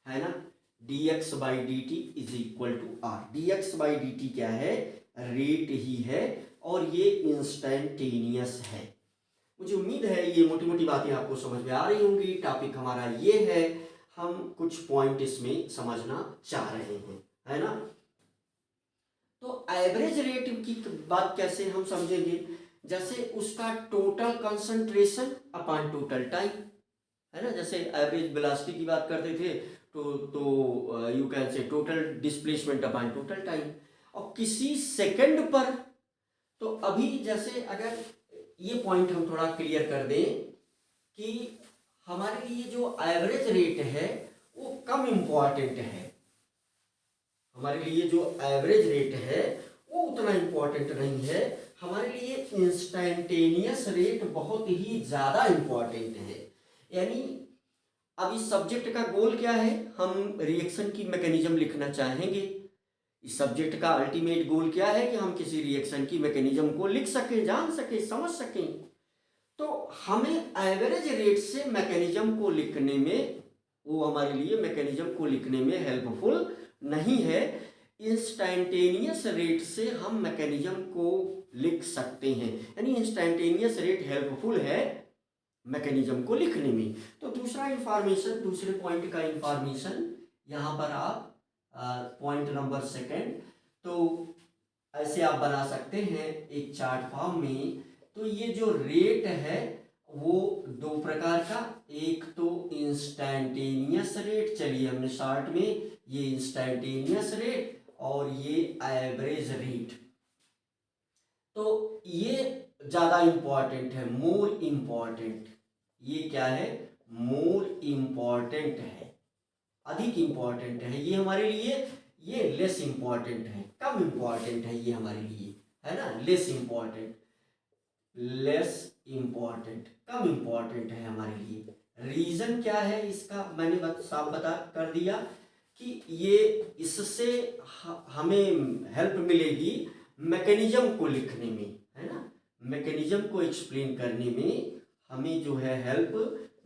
है ना। dx by d t is equal to R. dx by d t क्या है, रेट ही है और ये इंस्टेंटेनियस है। मुझे उम्मीद है ये मोटी मोटी बातें आपको समझ में आ रही होंगी। टॉपिक हमारा ये है, हम कुछ पॉइंट इसमें समझना चाह रहे हैं, है ना। तो एवरेज रेट की बात कैसे हम समझेंगे, जैसे उसका total concentration upon total time, है ना। जैसे एवरेज वेलोसिटी की बात करते थे तो यू कैन से total displacement upon total time. और किसी सेकंड पर, तो अभी जैसे अगर ये पॉइंट हम थोड़ा क्लियर कर दें कि हमारे लिए जो एवरेज रेट है वो कम इम्पॉर्टेंट है। हमारे लिए जो एवरेज रेट है वो उतना इम्पॉर्टेंट नहीं है, हमारे लिए इंस्टेंटेनियस रेट बहुत ही ज़्यादा इम्पॉर्टेंट है। यानी अब इस सब्जेक्ट का गोल क्या है, हम रिएक्शन की मैकेनिज्म लिखना चाहेंगे। इस सब्जेक्ट का अल्टीमेट गोल क्या है कि हम किसी रिएक्शन की मैकेनिज्म को लिख सकें, जान सकें, समझ सकें। तो हमें एवरेज रेट से मैकेनिज्म को लिखने में, वो हमारे लिए मैकेनिज्म को लिखने में हेल्पफुल नहीं है। इंस्टेंटेनियस रेट से हम मैकेनिज्म को लिख सकते हैं, यानी इंस्टेंटेनियस रेट हेल्पफुल है मैकेनिज्म को लिखने में। तो दूसरा इंफॉर्मेशन, दूसरे पॉइंट का इंफॉर्मेशन यहाँ पर आप पॉइंट नंबर सेकंड, तो ऐसे आप बना सकते हैं एक चार्ट फॉर्म में। तो ये जो रेट है वो दो प्रकार का, एक तो इंस्टेंटेनियस रेट, चलिए हमने शॉर्ट में ये इंस्टेंटेनियस रेट और ये एवरेज रेट। तो ये ज़्यादा इम्पॉर्टेंट है, मोर इम्पॉर्टेंट। ये क्या है, मोर इम्पॉर्टेंट है, अधिक इम्पॉर्टेंट है ये हमारे लिए। ये लेस इम्पॉर्टेंट है, कम इम्पॉर्टेंट है ये हमारे लिए, है ना। लेस इम्पॉर्टेंट, लेस इम्पॉर्टेंट, कम इम्पॉर्टेंट है हमारे लिए। रीजन क्या है इसका, मैंने साफ बता कर दिया कि ये इससे हमें हेल्प मिलेगी मैकेनिज्म को लिखने में, है ना। मैकेनिज्म को एक्सप्लेन करने में हमें जो है हेल्प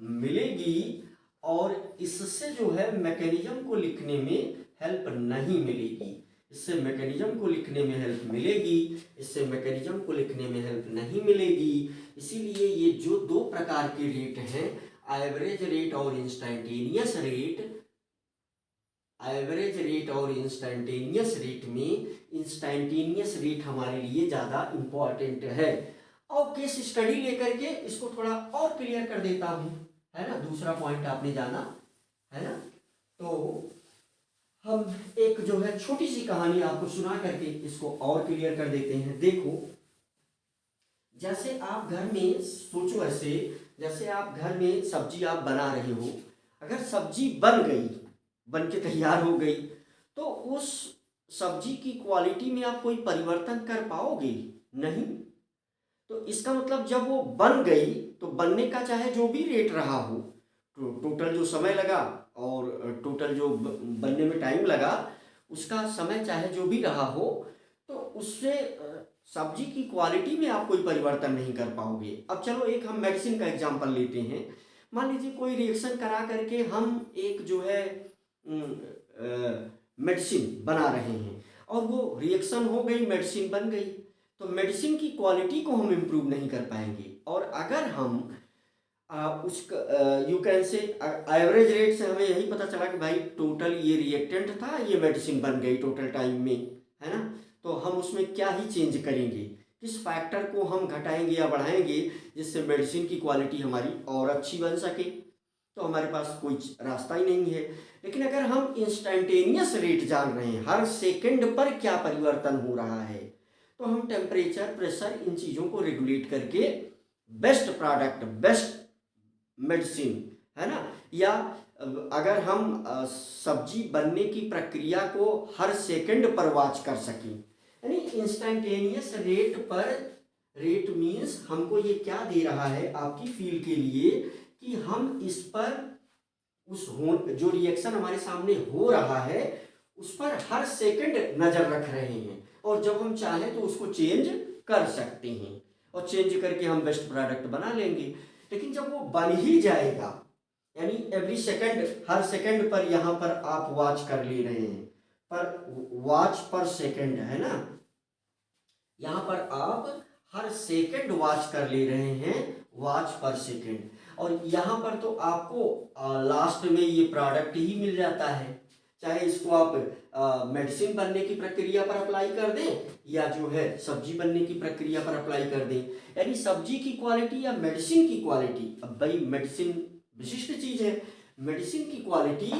मिलेगी, और इससे जो है मैकेनिज्म को लिखने में हेल्प नहीं मिलेगी। इससे मैकेनिज्म को लिखने में हेल्प मिलेगी, इससे मैकेनिज्म को लिखने में हेल्प नहीं मिलेगी। इसीलिए ये जो दो प्रकार के रेट हैं, एवरेज रेट और इंस्टेंटेनियस रेट, एवरेज रेट और इंस्टेंटेनियस रेट में इंस्टेंटेनियस रेट हमारे लिए ज़्यादा इम्पॉर्टेंट है। और केस स्टडी लेकर के इसको थोड़ा और क्लियर कर देता हूँ, है ना। दूसरा पॉइंट आपने जाना, है ना। तो हम एक जो है छोटी सी कहानी आपको सुना करके इसको और क्लियर कर देते हैं। देखो, जैसे आप घर में, सोचो ऐसे, जैसे आप घर में सब्जी आप बना रहे हो, अगर सब्जी बन गई, बन के तैयार हो गई, तो उस सब्जी की क्वालिटी में आप कोई परिवर्तन कर पाओगे नहीं। तो इसका मतलब जब वो बन गई, तो बनने का चाहे जो भी रेट रहा हो, तो टोटल जो समय लगा और टोटल जो बनने में टाइम लगा, उसका समय चाहे जो भी रहा हो, तो उससे सब्जी की क्वालिटी में आप कोई परिवर्तन नहीं कर पाओगे। अब चलो एक हम मेडिसिन का एग्जांपल लेते हैं। मान लीजिए कोई रिएक्शन करा करके हम एक जो है मेडिसिन बना रहे हैं, और वो रिएक्शन हो गई, मेडिसिन बन गई, तो मेडिसिन की क्वालिटी को हम इम्प्रूव नहीं कर पाएंगे। और अगर हम उसका यू कैन से एवरेज रेट से हमें यही पता चला कि भाई टोटल ये रिएक्टेंट था, ये मेडिसिन बन गई टोटल टाइम में, है ना। तो हम उसमें क्या ही चेंज करेंगे, किस फैक्टर को हम घटाएंगे या बढ़ाएंगे जिससे मेडिसिन की क्वालिटी हमारी और अच्छी बन सके, तो हमारे पास कोई रास्ता ही नहीं है। लेकिन अगर हम इंस्टेंटेनियस रेट जान रहे हैं, हर सेकंड पर क्या परिवर्तन हो रहा है, तो हम टेम्परेचर, प्रेशर, इन चीज़ों को रेगुलेट करके बेस्ट प्रोडक्ट, बेस्ट मेडिसिन, है ना, या अगर हम सब्जी बनने की प्रक्रिया को हर सेकंड पर वॉच कर सकें, यानी इंस्टेंटेनियस रेट पर, रेट मीन्स हमको ये क्या दे रहा है आपकी फील के लिए कि हम इस पर, उस जो रिएक्शन हमारे सामने हो रहा है उस पर हर सेकंड नज़र रख रहे हैं, और जब हम चाहें तो उसको चेंज कर सकते हैं, और चेंज करके हम बेस्ट प्रोडक्ट बना लेंगे। लेकिन जब वो बन ही जाएगा, यानी एवरी सेकंड, हर सेकंड पर यहाँ पर आप वॉच कर ले रहे हैं, पर वॉच पर सेकंड है ना, यहाँ पर आप हर सेकंड वॉच कर ले रहे हैं, वॉच पर सेकंड। और यहाँ पर तो आपको लास्ट में ये प्रोडक्ट ही मिल जाता है, चाहे इसको आप मेडिसिन बनने की प्रक्रिया पर अप्लाई कर दें या जो है सब्जी बनने की प्रक्रिया पर अप्लाई कर दें। यानी सब्जी की क्वालिटी या मेडिसिन की क्वालिटी, अब भाई मेडिसिन विशिष्ट चीज है, मेडिसिन की क्वालिटी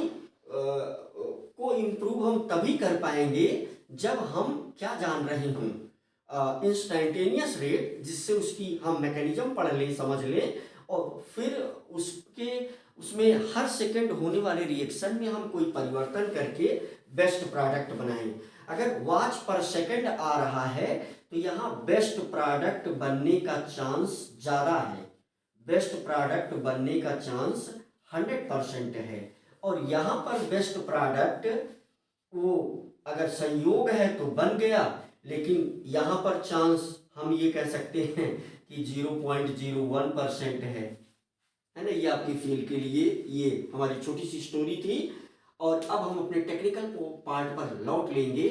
को इम्प्रूव हम तभी कर पाएंगे जब हम क्या जान रहे हों, इंस्टेंटेनियस रेट, जिससे उसकी हम मैकेनिज्म पढ़ लें, समझ लें, और फिर उसमें हर सेकंड होने वाले रिएक्शन में हम कोई परिवर्तन करके बेस्ट प्रोडक्ट बनाएं। अगर वॉच पर सेकंड आ रहा है तो यहाँ बेस्ट प्रोडक्ट बनने का चांस ज़्यादा है, बेस्ट प्रोडक्ट बनने का चांस 100% है। और यहाँ पर बेस्ट प्रोडक्ट वो अगर संयोग है तो बन गया, लेकिन यहाँ पर चांस हम ये कह सकते हैं कि 0.01% है ना। ये आपके फील के लिए ये हमारी छोटी सी स्टोरी थी। और अब हम अपने टेक्निकल पार्ट पर लौट लेंगे,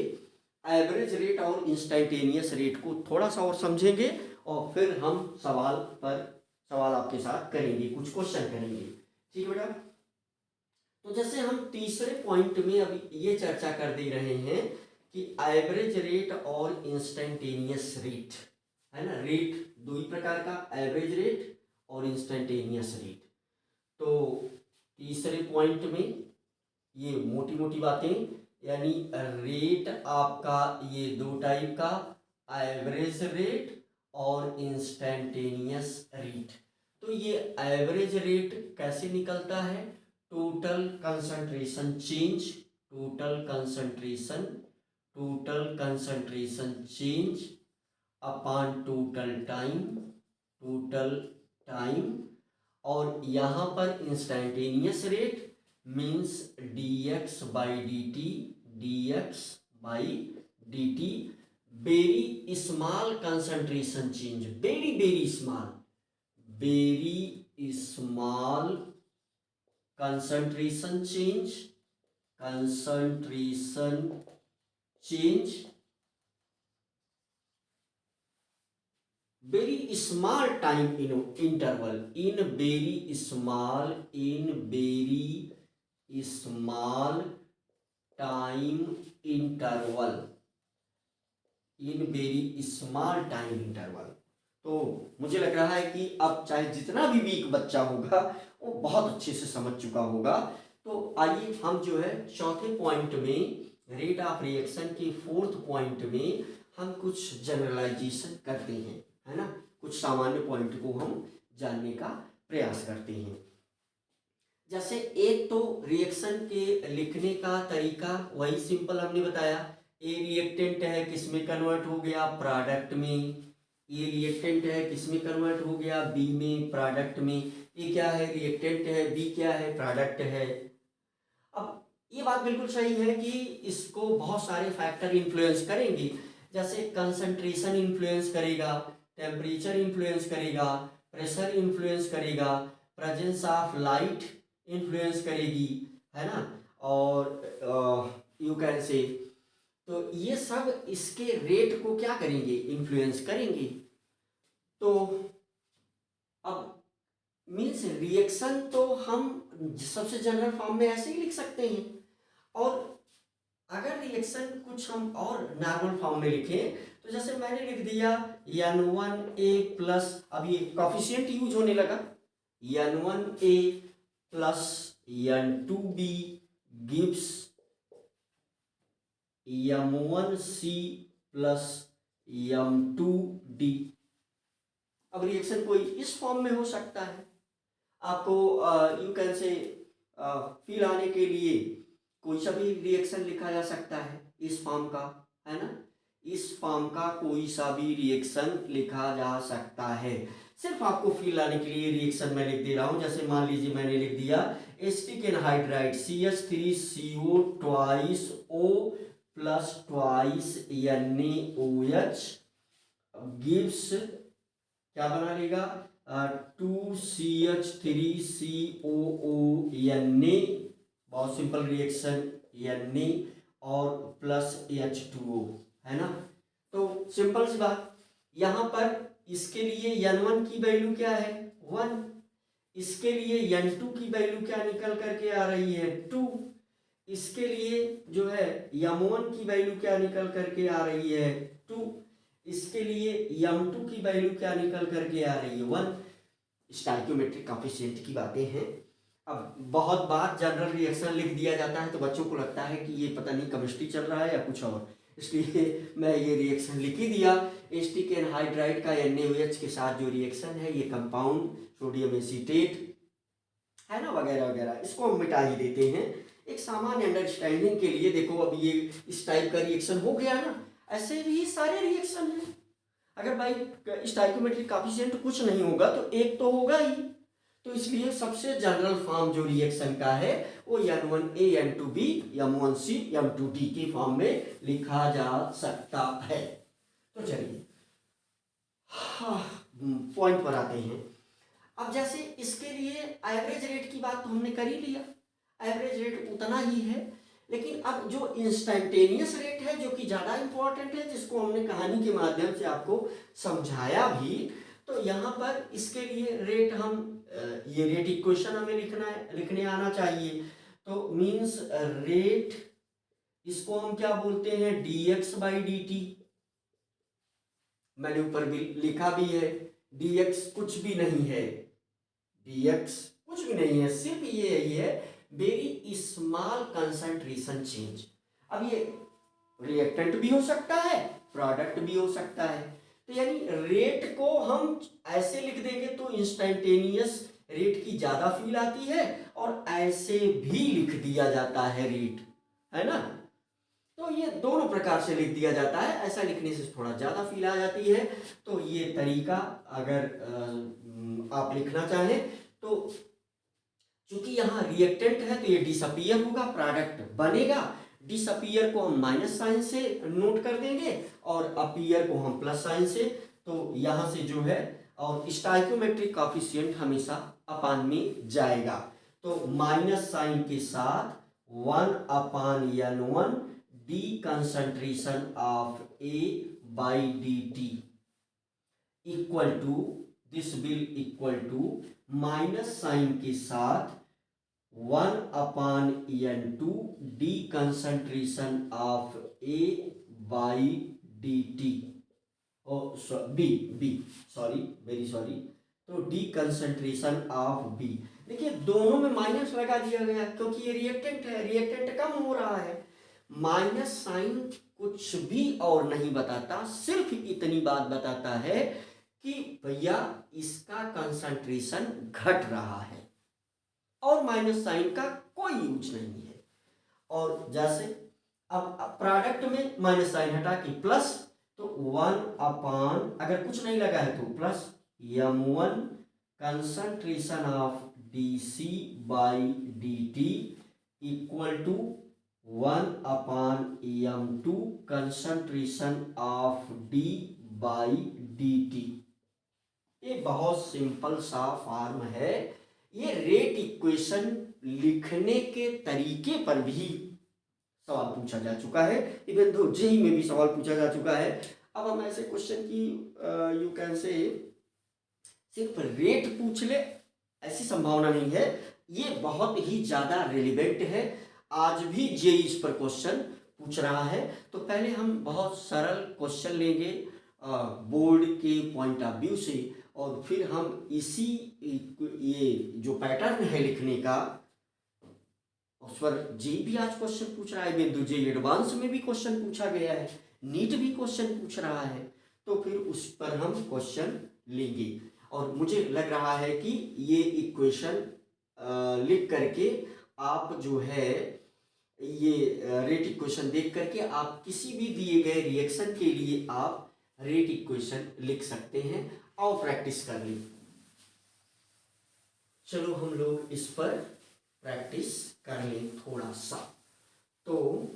एवरेज रेट और इंस्टेंटेनियस रेट को थोड़ा सा और समझेंगे, और फिर हम सवाल आपके साथ करेंगे, कुछ क्वेश्चन करेंगे, ठीक है बेटा। तो जैसे हम तीसरे पॉइंट में अभी ये चर्चा कर दे रहे हैं कि एवरेज रेट और इंस्टेंटेनियस रेट है ना, रेट दो ही प्रकार का, एवरेज रेट और इंस्टेंटेनियस रेट। तो तीसरे पॉइंट में ये मोटी मोटी बातें, यानी रेट आपका ये दो टाइप का, एवरेज रेट और इंस्टेंटेनियस रेट। तो ये एवरेज रेट कैसे निकलता है, total concentration change, total concentration change upon total time. और यहाँ पर instantaneous rate means dx by dt, very small concentration change, very small concentration change very small time interval, in very small time interval, तो मुझे लग रहा है कि अब चाहे जितना भी वीक बच्चा होगा वो बहुत अच्छे से समझ चुका होगा। तो आइए हम जो है चौथे पॉइंट में, रेट ऑफ रिएक्शन के फोर्थ पॉइंट में हम कुछ जनरलाइजेशन करते हैं, है ना, कुछ सामान्य पॉइंट को हम जानने का प्रयास करते हैं। जैसे एक तो रिएक्शन के लिखने का तरीका वही सिंपल हमने बताया, ए रिएक्टेंट है किसमें कन्वर्ट हो गया, प्रोडक्ट में, ए रिएक्टेंट है किसमें कन्वर्ट हो गया, बी में, प्रोडक्ट में। ए क्या है, रिएक्टेंट है, बी क्या है, प्रोडक्ट है। अब ये बात बिल्कुल सही है कि इसको बहुत सारे फैक्टर इन्फ्लुएंस करेंगे, जैसे कंसंट्रेशन इन्फ्लुएंस करेगा, टेम्परेचर इन्फ्लुएंस करेगा, प्रेशर इन्फ्लुएंस करेगा, प्रेजेंस ऑफ लाइट इन्फ्लुएंस करेगी, है ना, और यू कैन से, तो ये सब इसके रेट को क्या करेंगे, इन्फ्लुएंस करेंगे। तो अब मीन्स रिएक्शन तो हम सबसे जनरल फॉर्म में ऐसे ही लिख सकते हैं, और अगर रिएक्शन कुछ हम और नॉर्मल फॉर्म में लिखें तो जैसे मैंने लिख दिया N1A प्लस, अब ये कॉफिशिएंट यूज होने लगा, N1A plus N2B gives M1C plus M2D। अब रिएक्शन कोई इस फॉर्म में हो सकता है, आपको यू कैन से फील आने के लिए कोई सा भी रिएक्शन लिखा जा सकता है इस फॉर्म का, है ना, इस फॉर्म का कोई सा भी रिएक्शन लिखा जा सकता है। सिर्फ आपको फील आने के लिए रिएक्शन मैं लिख दे रहा हूं, जैसे मान लीजिए मैंने लिख दिया acetic anhydride CH3CO twice O plus twice NaOH gives क्या बना लेगा 2 CH3COO बहुत सिंपल रिएक्शन Na और प्लस H2O है ना। तो सिंपल सी बात, यहाँ पर इसके लिए N1 की वैल्यू क्या है 1, इसके लिए N2 की वैल्यू क्या निकल करके आ रही है 2, इसके लिए जो है M1 की वैल्यू क्या निकल करके आ रही है 2, इसके लिए M2 की वैल्यू क्या निकल करके आ रही है 1। स्टोइकियोमेट्रिक कोएफिशिएंट की बातें हैं। अब बहुत बार जनरल रिएक्शन लिख दिया जाता है तो बच्चों को लगता है कि ये पता नहीं केमिस्ट्री चल रहा है या कुछ और, इसलिए मैं ये रिएक्शन लिख ही दिया। एसिटिक एनहाइड्राइड का NaOH के साथ जो रिएक्शन है, ये कंपाउंड सोडियम एसीटेट है ना, वगैरह वगैरह, इसको हम मिटा ही देते हैं एक सामान्य अंडरस्टैंडिंग के लिए। देखो अब ये इस टाइप का रिएक्शन हो गया ना, ऐसे भी सारे रिएक्शन हैं। अगर भाई स्टोइकियोमेट्रिक कोएफिशिएंट कुछ नहीं होगा तो एक तो होगा ही, तो इसलिए सबसे जनरल फॉर्म जो रिएक्शन का है वो N1A N2B M1C M2D की फॉर्म में लिखा जा सकता है। तो चलिए पॉइंट पर आते हैं। अब जैसे इसके लिए एवरेज रेट की बात तो हमने कर ही लिया, एवरेज रेट उतना ही है, लेकिन अब जो इंस्टेंटेनियस रेट है जो कि ज़्यादा इंपॉर्टेंट है, जिसको हमने कहानी के माध्यम से आपको समझाया भी, तो यहाँ पर इसके लिए रेट हम ये रेट इक्वेशन हमें लिखने आना चाहिए। तो मीन्स रेट, इसको हम क्या बोलते हैं dx/dt, मैंने ऊपर भी लिखा भी है, dx कुछ भी नहीं है, dx कुछ भी नहीं है, सिर्फ ये यही है वेरी स्मॉल कंसंट्रेशन चेंज। अब ये रिएक्टेंट भी हो सकता है, प्रोडक्ट भी हो सकता है, तो यानी रेट को हम ऐसे लिख देंगे तो इंस्टेंटेनियस रेट की ज्यादा फील आती है, और ऐसे भी लिख दिया जाता है रेट, है ना। तो ये दोनों प्रकार से लिख दिया जाता है, ऐसा लिखने से थोड़ा ज्यादा फील आ जाती है। तो ये तरीका अगर आप लिखना चाहें तो, चूंकि यहाँ रिएक्टेंट है तो ये डिसअपियर होगा, प्रोडक्ट बनेगा, डिसअपियर को हम माइनस साइन से नोट कर देंगे और अपीयर को हम प्लस साइन से, तो यहाँ से जो है, और स्टोइकियोमेट्रिक कोएफिशिएंट हमेशा अपान में जाएगा, तो माइनस साइन के साथ 1/N1 d concentration of A/dt equal to, this will equal to minus sign के साथ 1/N2 d concentration of A/dt, sorry very sorry, तो डी कंसंट्रेशन ऑफ B। देखिए दोनों में माइनस लगा दिया गया क्योंकि ये रिएक्टेंट है, रिएक्टेंट कम हो रहा है। माइनस साइन कुछ भी और नहीं बताता, सिर्फ इतनी बात बताता है कि भैया इसका कंसंट्रेशन घट रहा है, और माइनस साइन का कोई यूज नहीं है। और जैसे अब प्रोडक्ट में माइनस साइन हटा के प्लस, तो 1/, अगर कुछ नहीं लगा है तो plus M1 concentration of dC/dt equal to 1/M2 concentration of D/dt। ये बहुत सिंपल सा फॉर्म है। ये रेट इक्वेशन लिखने के तरीके पर भी सवाल पूछा जा चुका है, इवन दो जेईई में भी सवाल पूछा जा चुका है। अब हम ऐसे क्वेश्चन की यू कैन से सिर्फ रेट पूछ ले ऐसी संभावना नहीं है, ये बहुत ही ज्यादा रिलेवेंट है, आज भी जेईई इस पर क्वेश्चन पूछ रहा है। तो पहले हम बहुत सरल क्वेश्चन लेंगे बोर्ड के पॉइंट ऑफ व्यू से, और फिर हम इसी ये जो पैटर्न है लिखने का, उस पर जेईई भी आज क्वेश्चन पूछ रहा है, बिंदु जेईई एडवांस में भी क्वेश्चन पूछा गया है, नीट भी क्वेश्चन पूछ रहा है, तो फिर उस पर हम क्वेश्चन लेंगे। और मुझे लग रहा है कि ये इक्वेशन लिख करके आप जो है ये रेट इक्वेशन देख करके आप किसी भी दिए गए रिएक्शन के लिए आप रेट इक्वेशन लिख सकते हैं, और प्रैक्टिस कर ली। चलो हम लोग इस पर प्रैक्टिस कर लें थोड़ा सा। तो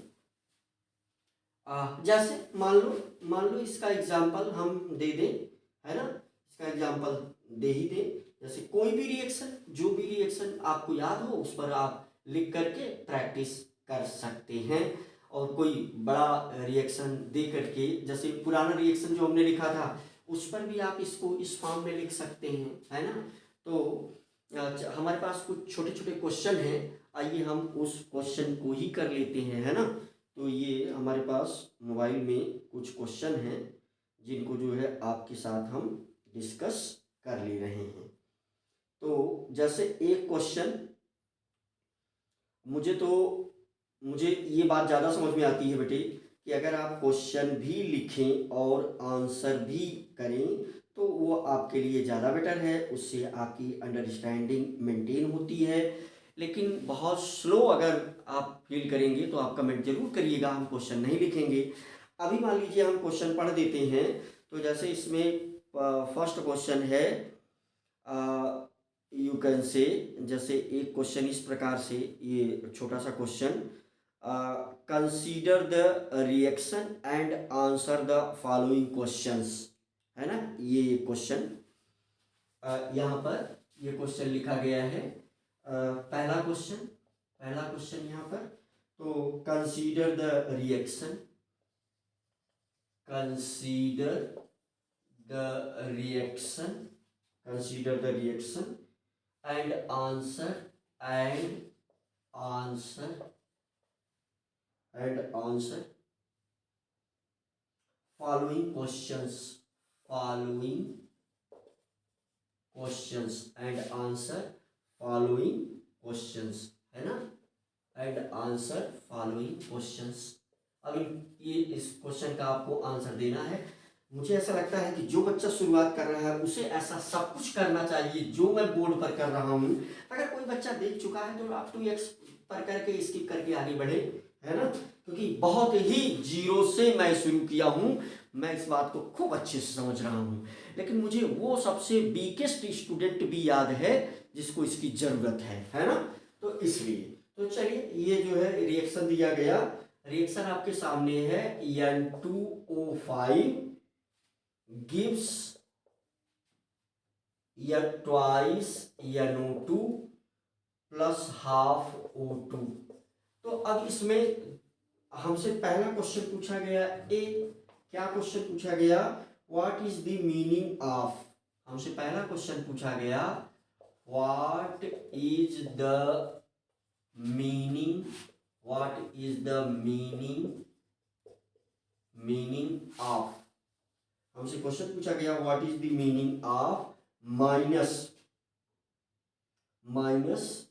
जैसे मान लो इसका एग्जाम्पल हम दे दें, है ना, इसका एग्जाम्पल दे ही दें जैसे कोई भी रिएक्शन, जो भी रिएक्शन आपको याद हो उस पर आप लिख करके प्रैक्टिस कर सकते हैं। और कोई बड़ा रिएक्शन दे करके, जैसे पुराना रिएक्शन जो हमने लिखा था उस पर भी आप इसको इस फॉर्म में लिख सकते हैं, है ना। तो हमारे पास कुछ छोटे छोटे क्वेश्चन हैं, आइए हम उस क्वेश्चन को ही कर लेते हैं, है ना। तो ये हमारे पास मोबाइल में कुछ क्वेश्चन हैं जिनको जो है आपके साथ हम डिस्कस कर ले रहे हैं। तो जैसे एक क्वेश्चन, मुझे ये बात ज़्यादा समझ में आती है बेटे कि अगर आप क्वेश्चन भी लिखें और आंसर भी करें तो वो आपके लिए ज़्यादा बेटर है, उससे आपकी अंडरस्टैंडिंग मेंटेन होती है। लेकिन बहुत स्लो अगर आप फील करेंगे तो आप कमेंट जरूर करिएगा, हम क्वेश्चन नहीं लिखेंगे। अभी मान लीजिए हम क्वेश्चन पढ़ देते हैं। तो जैसे इसमें फर्स्ट क्वेश्चन है, यू कैन से, जैसे एक क्वेश्चन इस प्रकार से, ये छोटा सा question, consider the reaction and answer the following questions, है ना। ये क्वेश्चन यहाँ पर ये क्वेश्चन लिखा गया है। पहला क्वेश्चन यहाँ पर, तो consider the reaction, consider the reaction and answer following questions and answer following questions, है ना, and answer following questions। अब ये इस क्वेश्चन का आपको आंसर देना है। मुझे ऐसा लगता है कि जो बच्चा शुरुआत कर रहा है उसे ऐसा सब कुछ करना चाहिए जो मैं बोर्ड पर कर रहा हूँ। अगर कोई बच्चा देख चुका है तो आप 2x पर करके स्किप करके आगे बढ़े, है ना, क्योंकि बहुत ही जीरो से मैं शुरू किया हूँ। मैं इस बात को खूब अच्छे से समझ रहा हूँ, लेकिन मुझे वो सबसे वीकेस्ट स्टूडेंट भी याद है जिसको इसकी जरूरत है ना। तो इसलिए तो चलिए, ये जो है रिएक्शन दिया गया, रिएक्शन आपके सामने है, N2O5 gives twice NO2 plus half O2। तो अब इसमें हमसे पहला क्वेश्चन पूछा गया, क्या क्वेश्चन पूछा गया, what is the meaning of, हमसे पहला क्वेश्चन पूछा गया what is the meaning of, हमसे क्वेश्चन पूछा गया what is the meaning of minus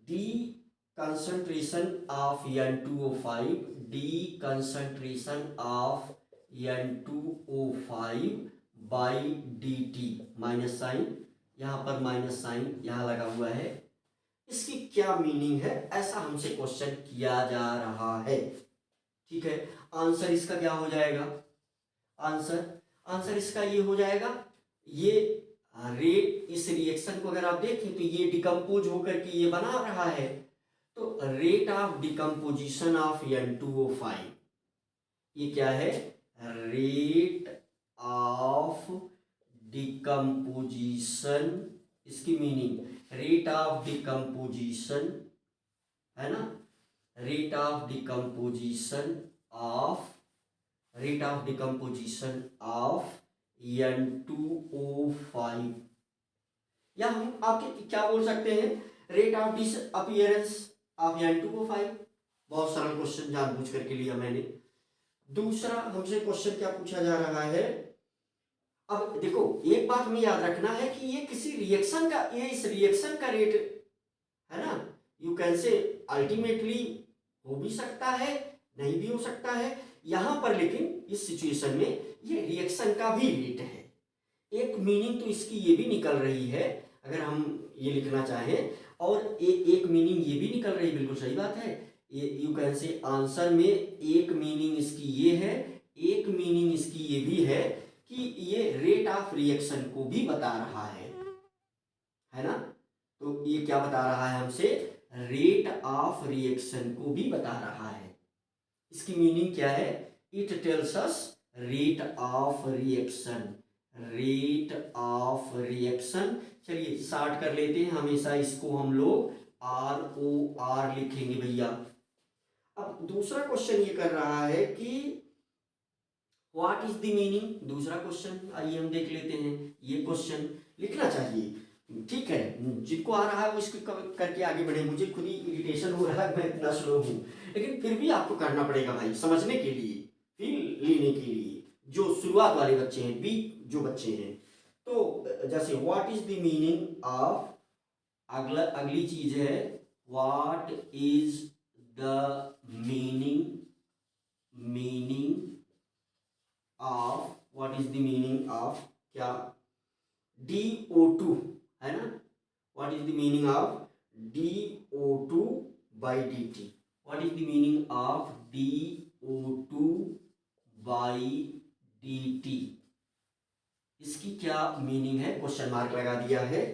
d concentration of N2O5, D concentration of N2O5 by dt, minus sign, यहाँ पर माइनस साइन यहाँ लगा हुआ है, इसकी क्या मीनिंग है, ऐसा हमसे क्वेश्चन किया जा रहा है। ठीक है, आंसर इसका क्या हो जाएगा, आंसर इसका ये हो जाएगा, ये रेट, इस रिएक्शन को अगर आप देखें तो ये डिकम्पोज होकर के ये बना रहा है, तो rate of decomposition of N2O5, ये क्या है, रेट ऑफ डिकम्पोजिशन, इसकी मीनिंग रेट ऑफ डिकम्पोजिशन, है ना, rate of decomposition of N2O5, या हम आपके क्या बोल सकते हैं, rate of disappearance of N2O5। बहुत सरल क्वेश्चन जानबूझ करके लिया मैंने। दूसरा हमसे क्वेश्चन क्या पूछा जा रहा है, अब देखो एक बात हमें याद रखना है कि ये किसी रिएक्शन का, ये इस रिएक्शन का रेट है ना, यू कैन से अल्टीमेटली हो भी सकता है, नहीं भी हो सकता है यहां पर, लेकिन इस सिचुएशन में ये रिएक्शन का भी रेट है। एक मीनिंग तो इसकी ये भी निकल रही है, अगर हम ये लिखना चाहें, और एक मीनिंग ये भी निकल रही, बिल्कुल सही बात है, यू कैन से आंसर में एक मीनिंग इसकी ये है, एक मीनिंग इसकी ये भी है कि ये रेट ऑफ रिएक्शन को भी बता रहा है ना। तो ये क्या बता रहा है हमसे, रेट ऑफ रिएक्शन को भी बता रहा है। इसकी मीनिंग क्या है, it tells us rate of reaction, rate of reaction. चलिए स्टार्ट कर लेते हैं, हमेशा इसको हम लोग ROR लिखेंगे भैया। अब दूसरा क्वेश्चन ये कर रहा है कि व्हाट इज द मीनिंग, दूसरा क्वेश्चन आइए हम देख लेते हैं। ये क्वेश्चन लिखना चाहिए, ठीक है, जिनको आ रहा है वो इसको करके आगे बढ़े। मुझे खुद ही इरिटेशन हो रहा है, मैं इतना स्लो हूँ, लेकिन फिर भी आपको करना पड़ेगा भाई, समझने के लिए, फील लेने के लिए। जो शुरुआत वाले बच्चे हैं, वीक जो बच्चे हैं, तो जैसे what is the meaning of, अगली चीज है what is the meaning of, what is the meaning of क्या, DO2 है ना, what is the meaning of DO2 by dt, what is the meaning of DO2 by dt, इसकी क्या मीनिंग है, क्वेश्चन मार्क लगा दिया है।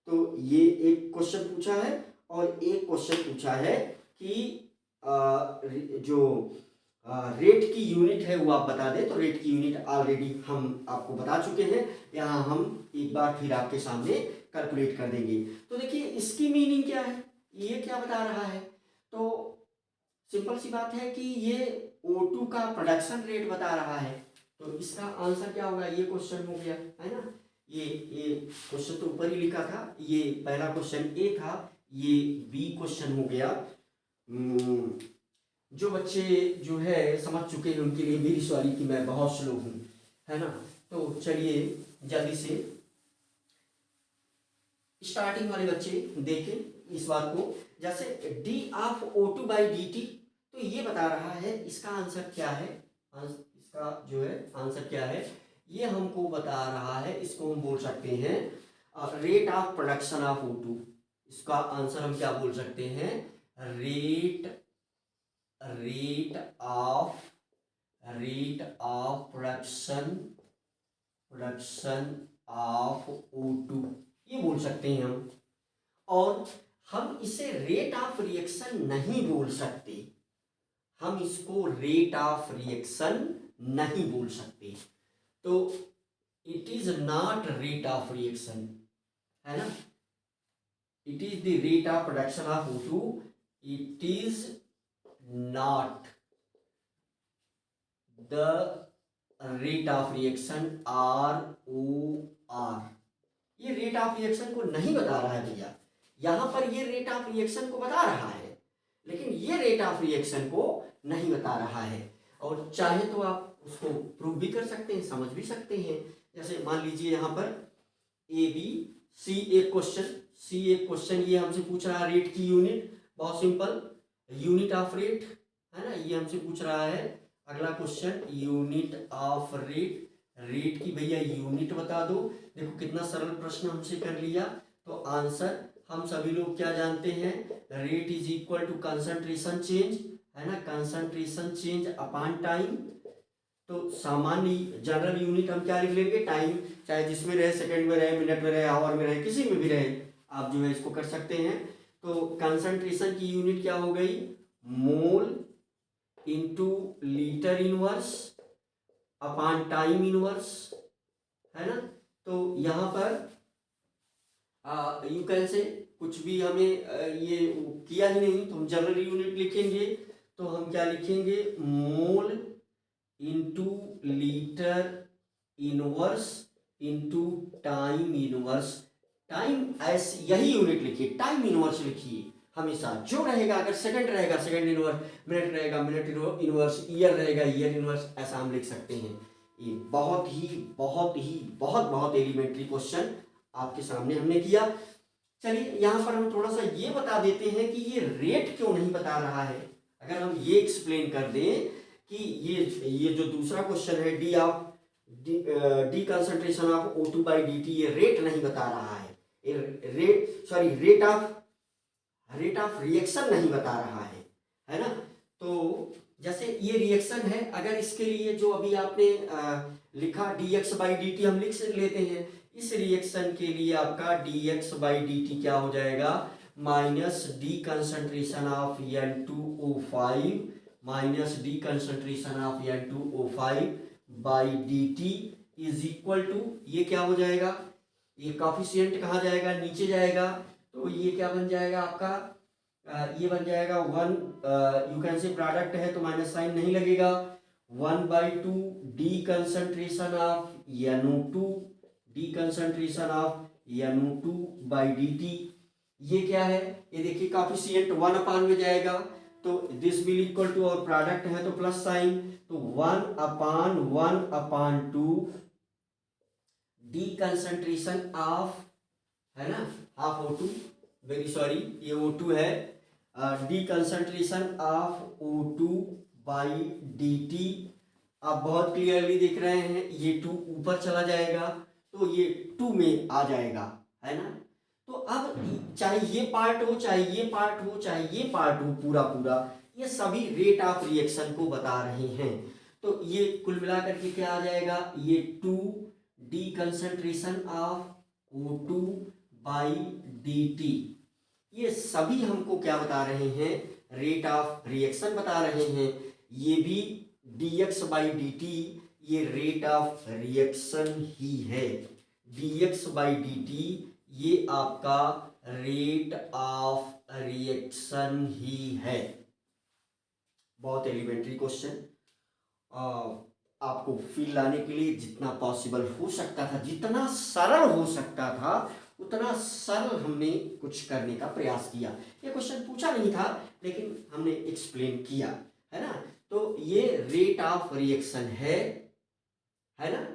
तो ये एक क्वेश्चन पूछा है, और एक क्वेश्चन पूछा है कि जो रेट की यूनिट है वो आप बता दें। तो रेट की यूनिट ऑलरेडी हम आपको बता चुके हैं, यहाँ हम एक बार फिर आपके सामने कैलकुलेट कर देंगे। तो देखिए इसकी मीनिंग क्या है, ये क्या बता रहा है। तो सिंपल सी बात है कि ये O2 का प्रोडक्शन रेट बता रहा है। तो इसका आंसर क्या होगा, ये क्वेश्चन हो गया है ना। ये क्वेश्चन तो ऊपर ही लिखा था, ये पहला क्वेश्चन A था, ये B क्वेश्चन हो गया। जो बच्चे जो है समझ चुके हैं उनके लिए मेरी सॉरी कि मैं बहुत स्लो हूँ, है ना। तो चलिए जल्दी से स्टार्टिंग वाले बच्चे देखें इस बात को। जैसे D of O2 by dt, तो ये बता रहा है इसका आंसर क्या है, इसका जो है आंसर क्या है, ये हमको बता रहा है। इसको हम बोल सकते हैं rate of production of O2। इसका आंसर हम क्या बोल सकते हैं, rate of production of O2, ये बोल सकते हैं हम। और हम इसे रेट ऑफ रिएक्शन नहीं बोल सकते, हम इसको रेट ऑफ रिएक्शन नहीं बोल सकते। तो it is not rate of reaction, है ना, it is the rate of production of O2, it is not the rate of reaction ROR। ये रेट ऑफ रिएक्शन को नहीं बता रहा है भैया, यहां पर ये रेट ऑफ रिएक्शन को बता रहा है, लेकिन ये रेट ऑफ रिएक्शन को नहीं बता रहा है। और चाहे तो आप उसको प्रूव भी कर सकते हैं, समझ भी सकते हैं। जैसे मान लीजिए यहाँ पर ABC एक क्वेश्चन ये हमसे पूछ रहा है रेट की यूनिट, बहुत सिंपल, यूनिट ऑफ रेट, है ना, ये हमसे पूछ रहा है। अगला क्वेश्चन यूनिट ऑफ रेट की भैया यूनिट बता दो। देखो कितना सरल प्रश्न हमसे कर लिया। तो आंसर हम सभी लोग क्या जानते हैं, rate is equal to concentration change, है ना, कंसंट्रेशन चेंज अपॉन टाइम। तो सामान्य जनरल यूनिट हम क्या लिख लेंगे, टाइम, चाहे जिसमें रहे, सेकंड में रहे, मिनट में रहे, आवर में रहे, किसी में भी रहे, आप जो है इसको कर सकते हैं। तो कंसंट्रेशन की यूनिट क्या हो गई, mole into litre inverse upon time inverse, है ना। तो यहाँ पर यू कैन से कुछ भी हमें ये किया ही नहीं, तो हम जनरल यूनिट लिखेंगे। तो हम क्या लिखेंगे, mole into litre inverse into time inverse. Time ऐसे यही यूनिट लिखिए, टाइम इनवर्स लिखिए हमेशा, जो रहेगा, अगर सेकंड रहेगा सेकंड इनवर्स, मिनट रहेगा मिनट इनवर्स, ईयर रहेगा ईयर इनवर्स, ऐसा हम लिख सकते हैं। ये बहुत बहुत एलिमेंट्री क्वेश्चन आपके सामने हमने किया। चलिए यहाँ पर हम थोड़ा सा ये बता देते हैं कि ये रेट क्यों नहीं बता रहा है। अगर हम ये एक्सप्लेन कर दें कि ये जो दूसरा क्वेश्चन है D concentration of O2 by dt, ये रेट नहीं बता रहा है, रेट ऑफ रिएक्शन नहीं बता रहा है ना। तो जैसे ये रिएक्शन है, अगर इसके लिए जो अभी आपने लिखा dx बाई dt हम लिख लेते हैं। इस रिएक्शन के लिए आपका dx बाई dt क्या हो जाएगा, minus d concentration of N2O5 minus d concentration of N2O5 by dt is equal to, ये क्या हो जाएगा, ये कॉफिशिएंट कहाँ जाएगा, नीचे जाएगा, तो ये क्या बन जाएगा आपका, ये बन जाएगा 1, यू कैन से प्रोडक्ट है तो माइनस साइन नहीं लगेगा, 1/2 D concentration of NO2, D concentration of NO2 by dt। ये क्या है, ये देखिए कॉफिशिएंट 1 अपान में जाएगा, तो दिस विल इक्वल टू, और प्रोडक्ट है तो प्लस साइन, तो 1/1/2 डी कंसंट्रेशन ऑफ, है ना, हाफ O2, वेरी सॉरी ये O2 है, D concentration of O2 by dt। आप बहुत क्लियरली देख रहे हैं, ये 2 ऊपर चला जाएगा तो ये 2 में आ जाएगा, है ना। तो अब चाहे ये पार्ट हो, चाहे ये पार्ट हो, चाहे ये पार्ट हो, पूरा पूरा ये सभी रेट ऑफ रिएक्शन को बता रहे हैं। तो ये कुल मिलाकर के क्या आ जाएगा, ये 2 D concentration of O2 by dt, ये सभी हमको क्या बता रहे हैं, रेट ऑफ रिएक्शन बता रहे हैं। ये भी dx बाई dt ये रेट ऑफ रिएक्शन ही है, dx बाई dt ये आपका रेट ऑफ रिएक्शन ही है। बहुत एलिमेंट्री क्वेश्चन, आपको फील लाने के लिए जितना पॉसिबल हो सकता था, जितना सरल हो सकता था उतना सरल हमने कुछ करने का प्रयास किया। ये क्वेश्चन पूछा नहीं था लेकिन हमने एक्सप्लेन किया, है ना। तो ये रेट ऑफ रिएक्शन है ना,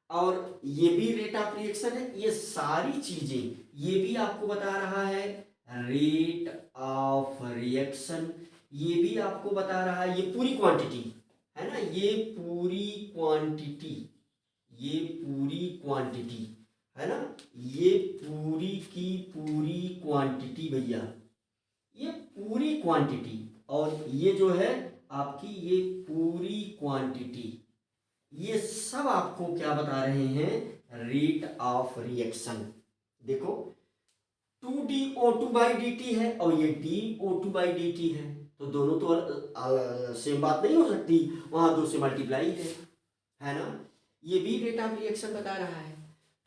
और ये भी रेट ऑफ रिएक्शन है। ये सारी चीजें ये भी आपको बता रहा है रेट ऑफ रिएक्शन, ये भी आपको बता रहा है, ये पूरी क्वांटिटी है ना, ये पूरी क्वांटिटी, ये पूरी क्वांटिटी है ना, ये पूरी की पूरी क्वांटिटी भैया, ये पूरी क्वांटिटी, और ये जो है आपकी ये पूरी क्वांटिटी, ये सब आपको क्या बता रहे हैं, रेट ऑफ रिएक्शन। देखो 2DO2 बाई dt है और ये DO2 बाई dt है, तो दोनों तो सेम बात नहीं हो सकती, वहां 2 से मल्टीप्लाई है ना। ये भी रेट ऑफ रिएक्शन बता रहा है।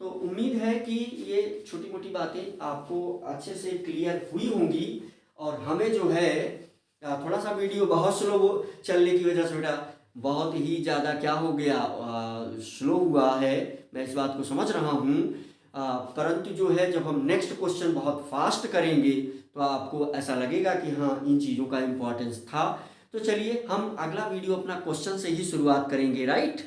तो उम्मीद है कि ये छोटी मोटी बातें आपको अच्छे से क्लियर हुई होंगी। और हमें जो है थोड़ा सा वीडियो बहुत स्लो चलने की वजह से बेटा बहुत ही ज़्यादा क्या हो गया, स्लो हुआ है, मैं इस बात को समझ रहा हूँ, परंतु जो है जब हम नेक्स्ट क्वेश्चन बहुत फास्ट करेंगे तो आपको ऐसा लगेगा कि हाँ इन चीज़ों का इम्पोर्टेंस था। तो चलिए हम अगला वीडियो अपना क्वेश्चन से ही शुरुआत करेंगे, राइट।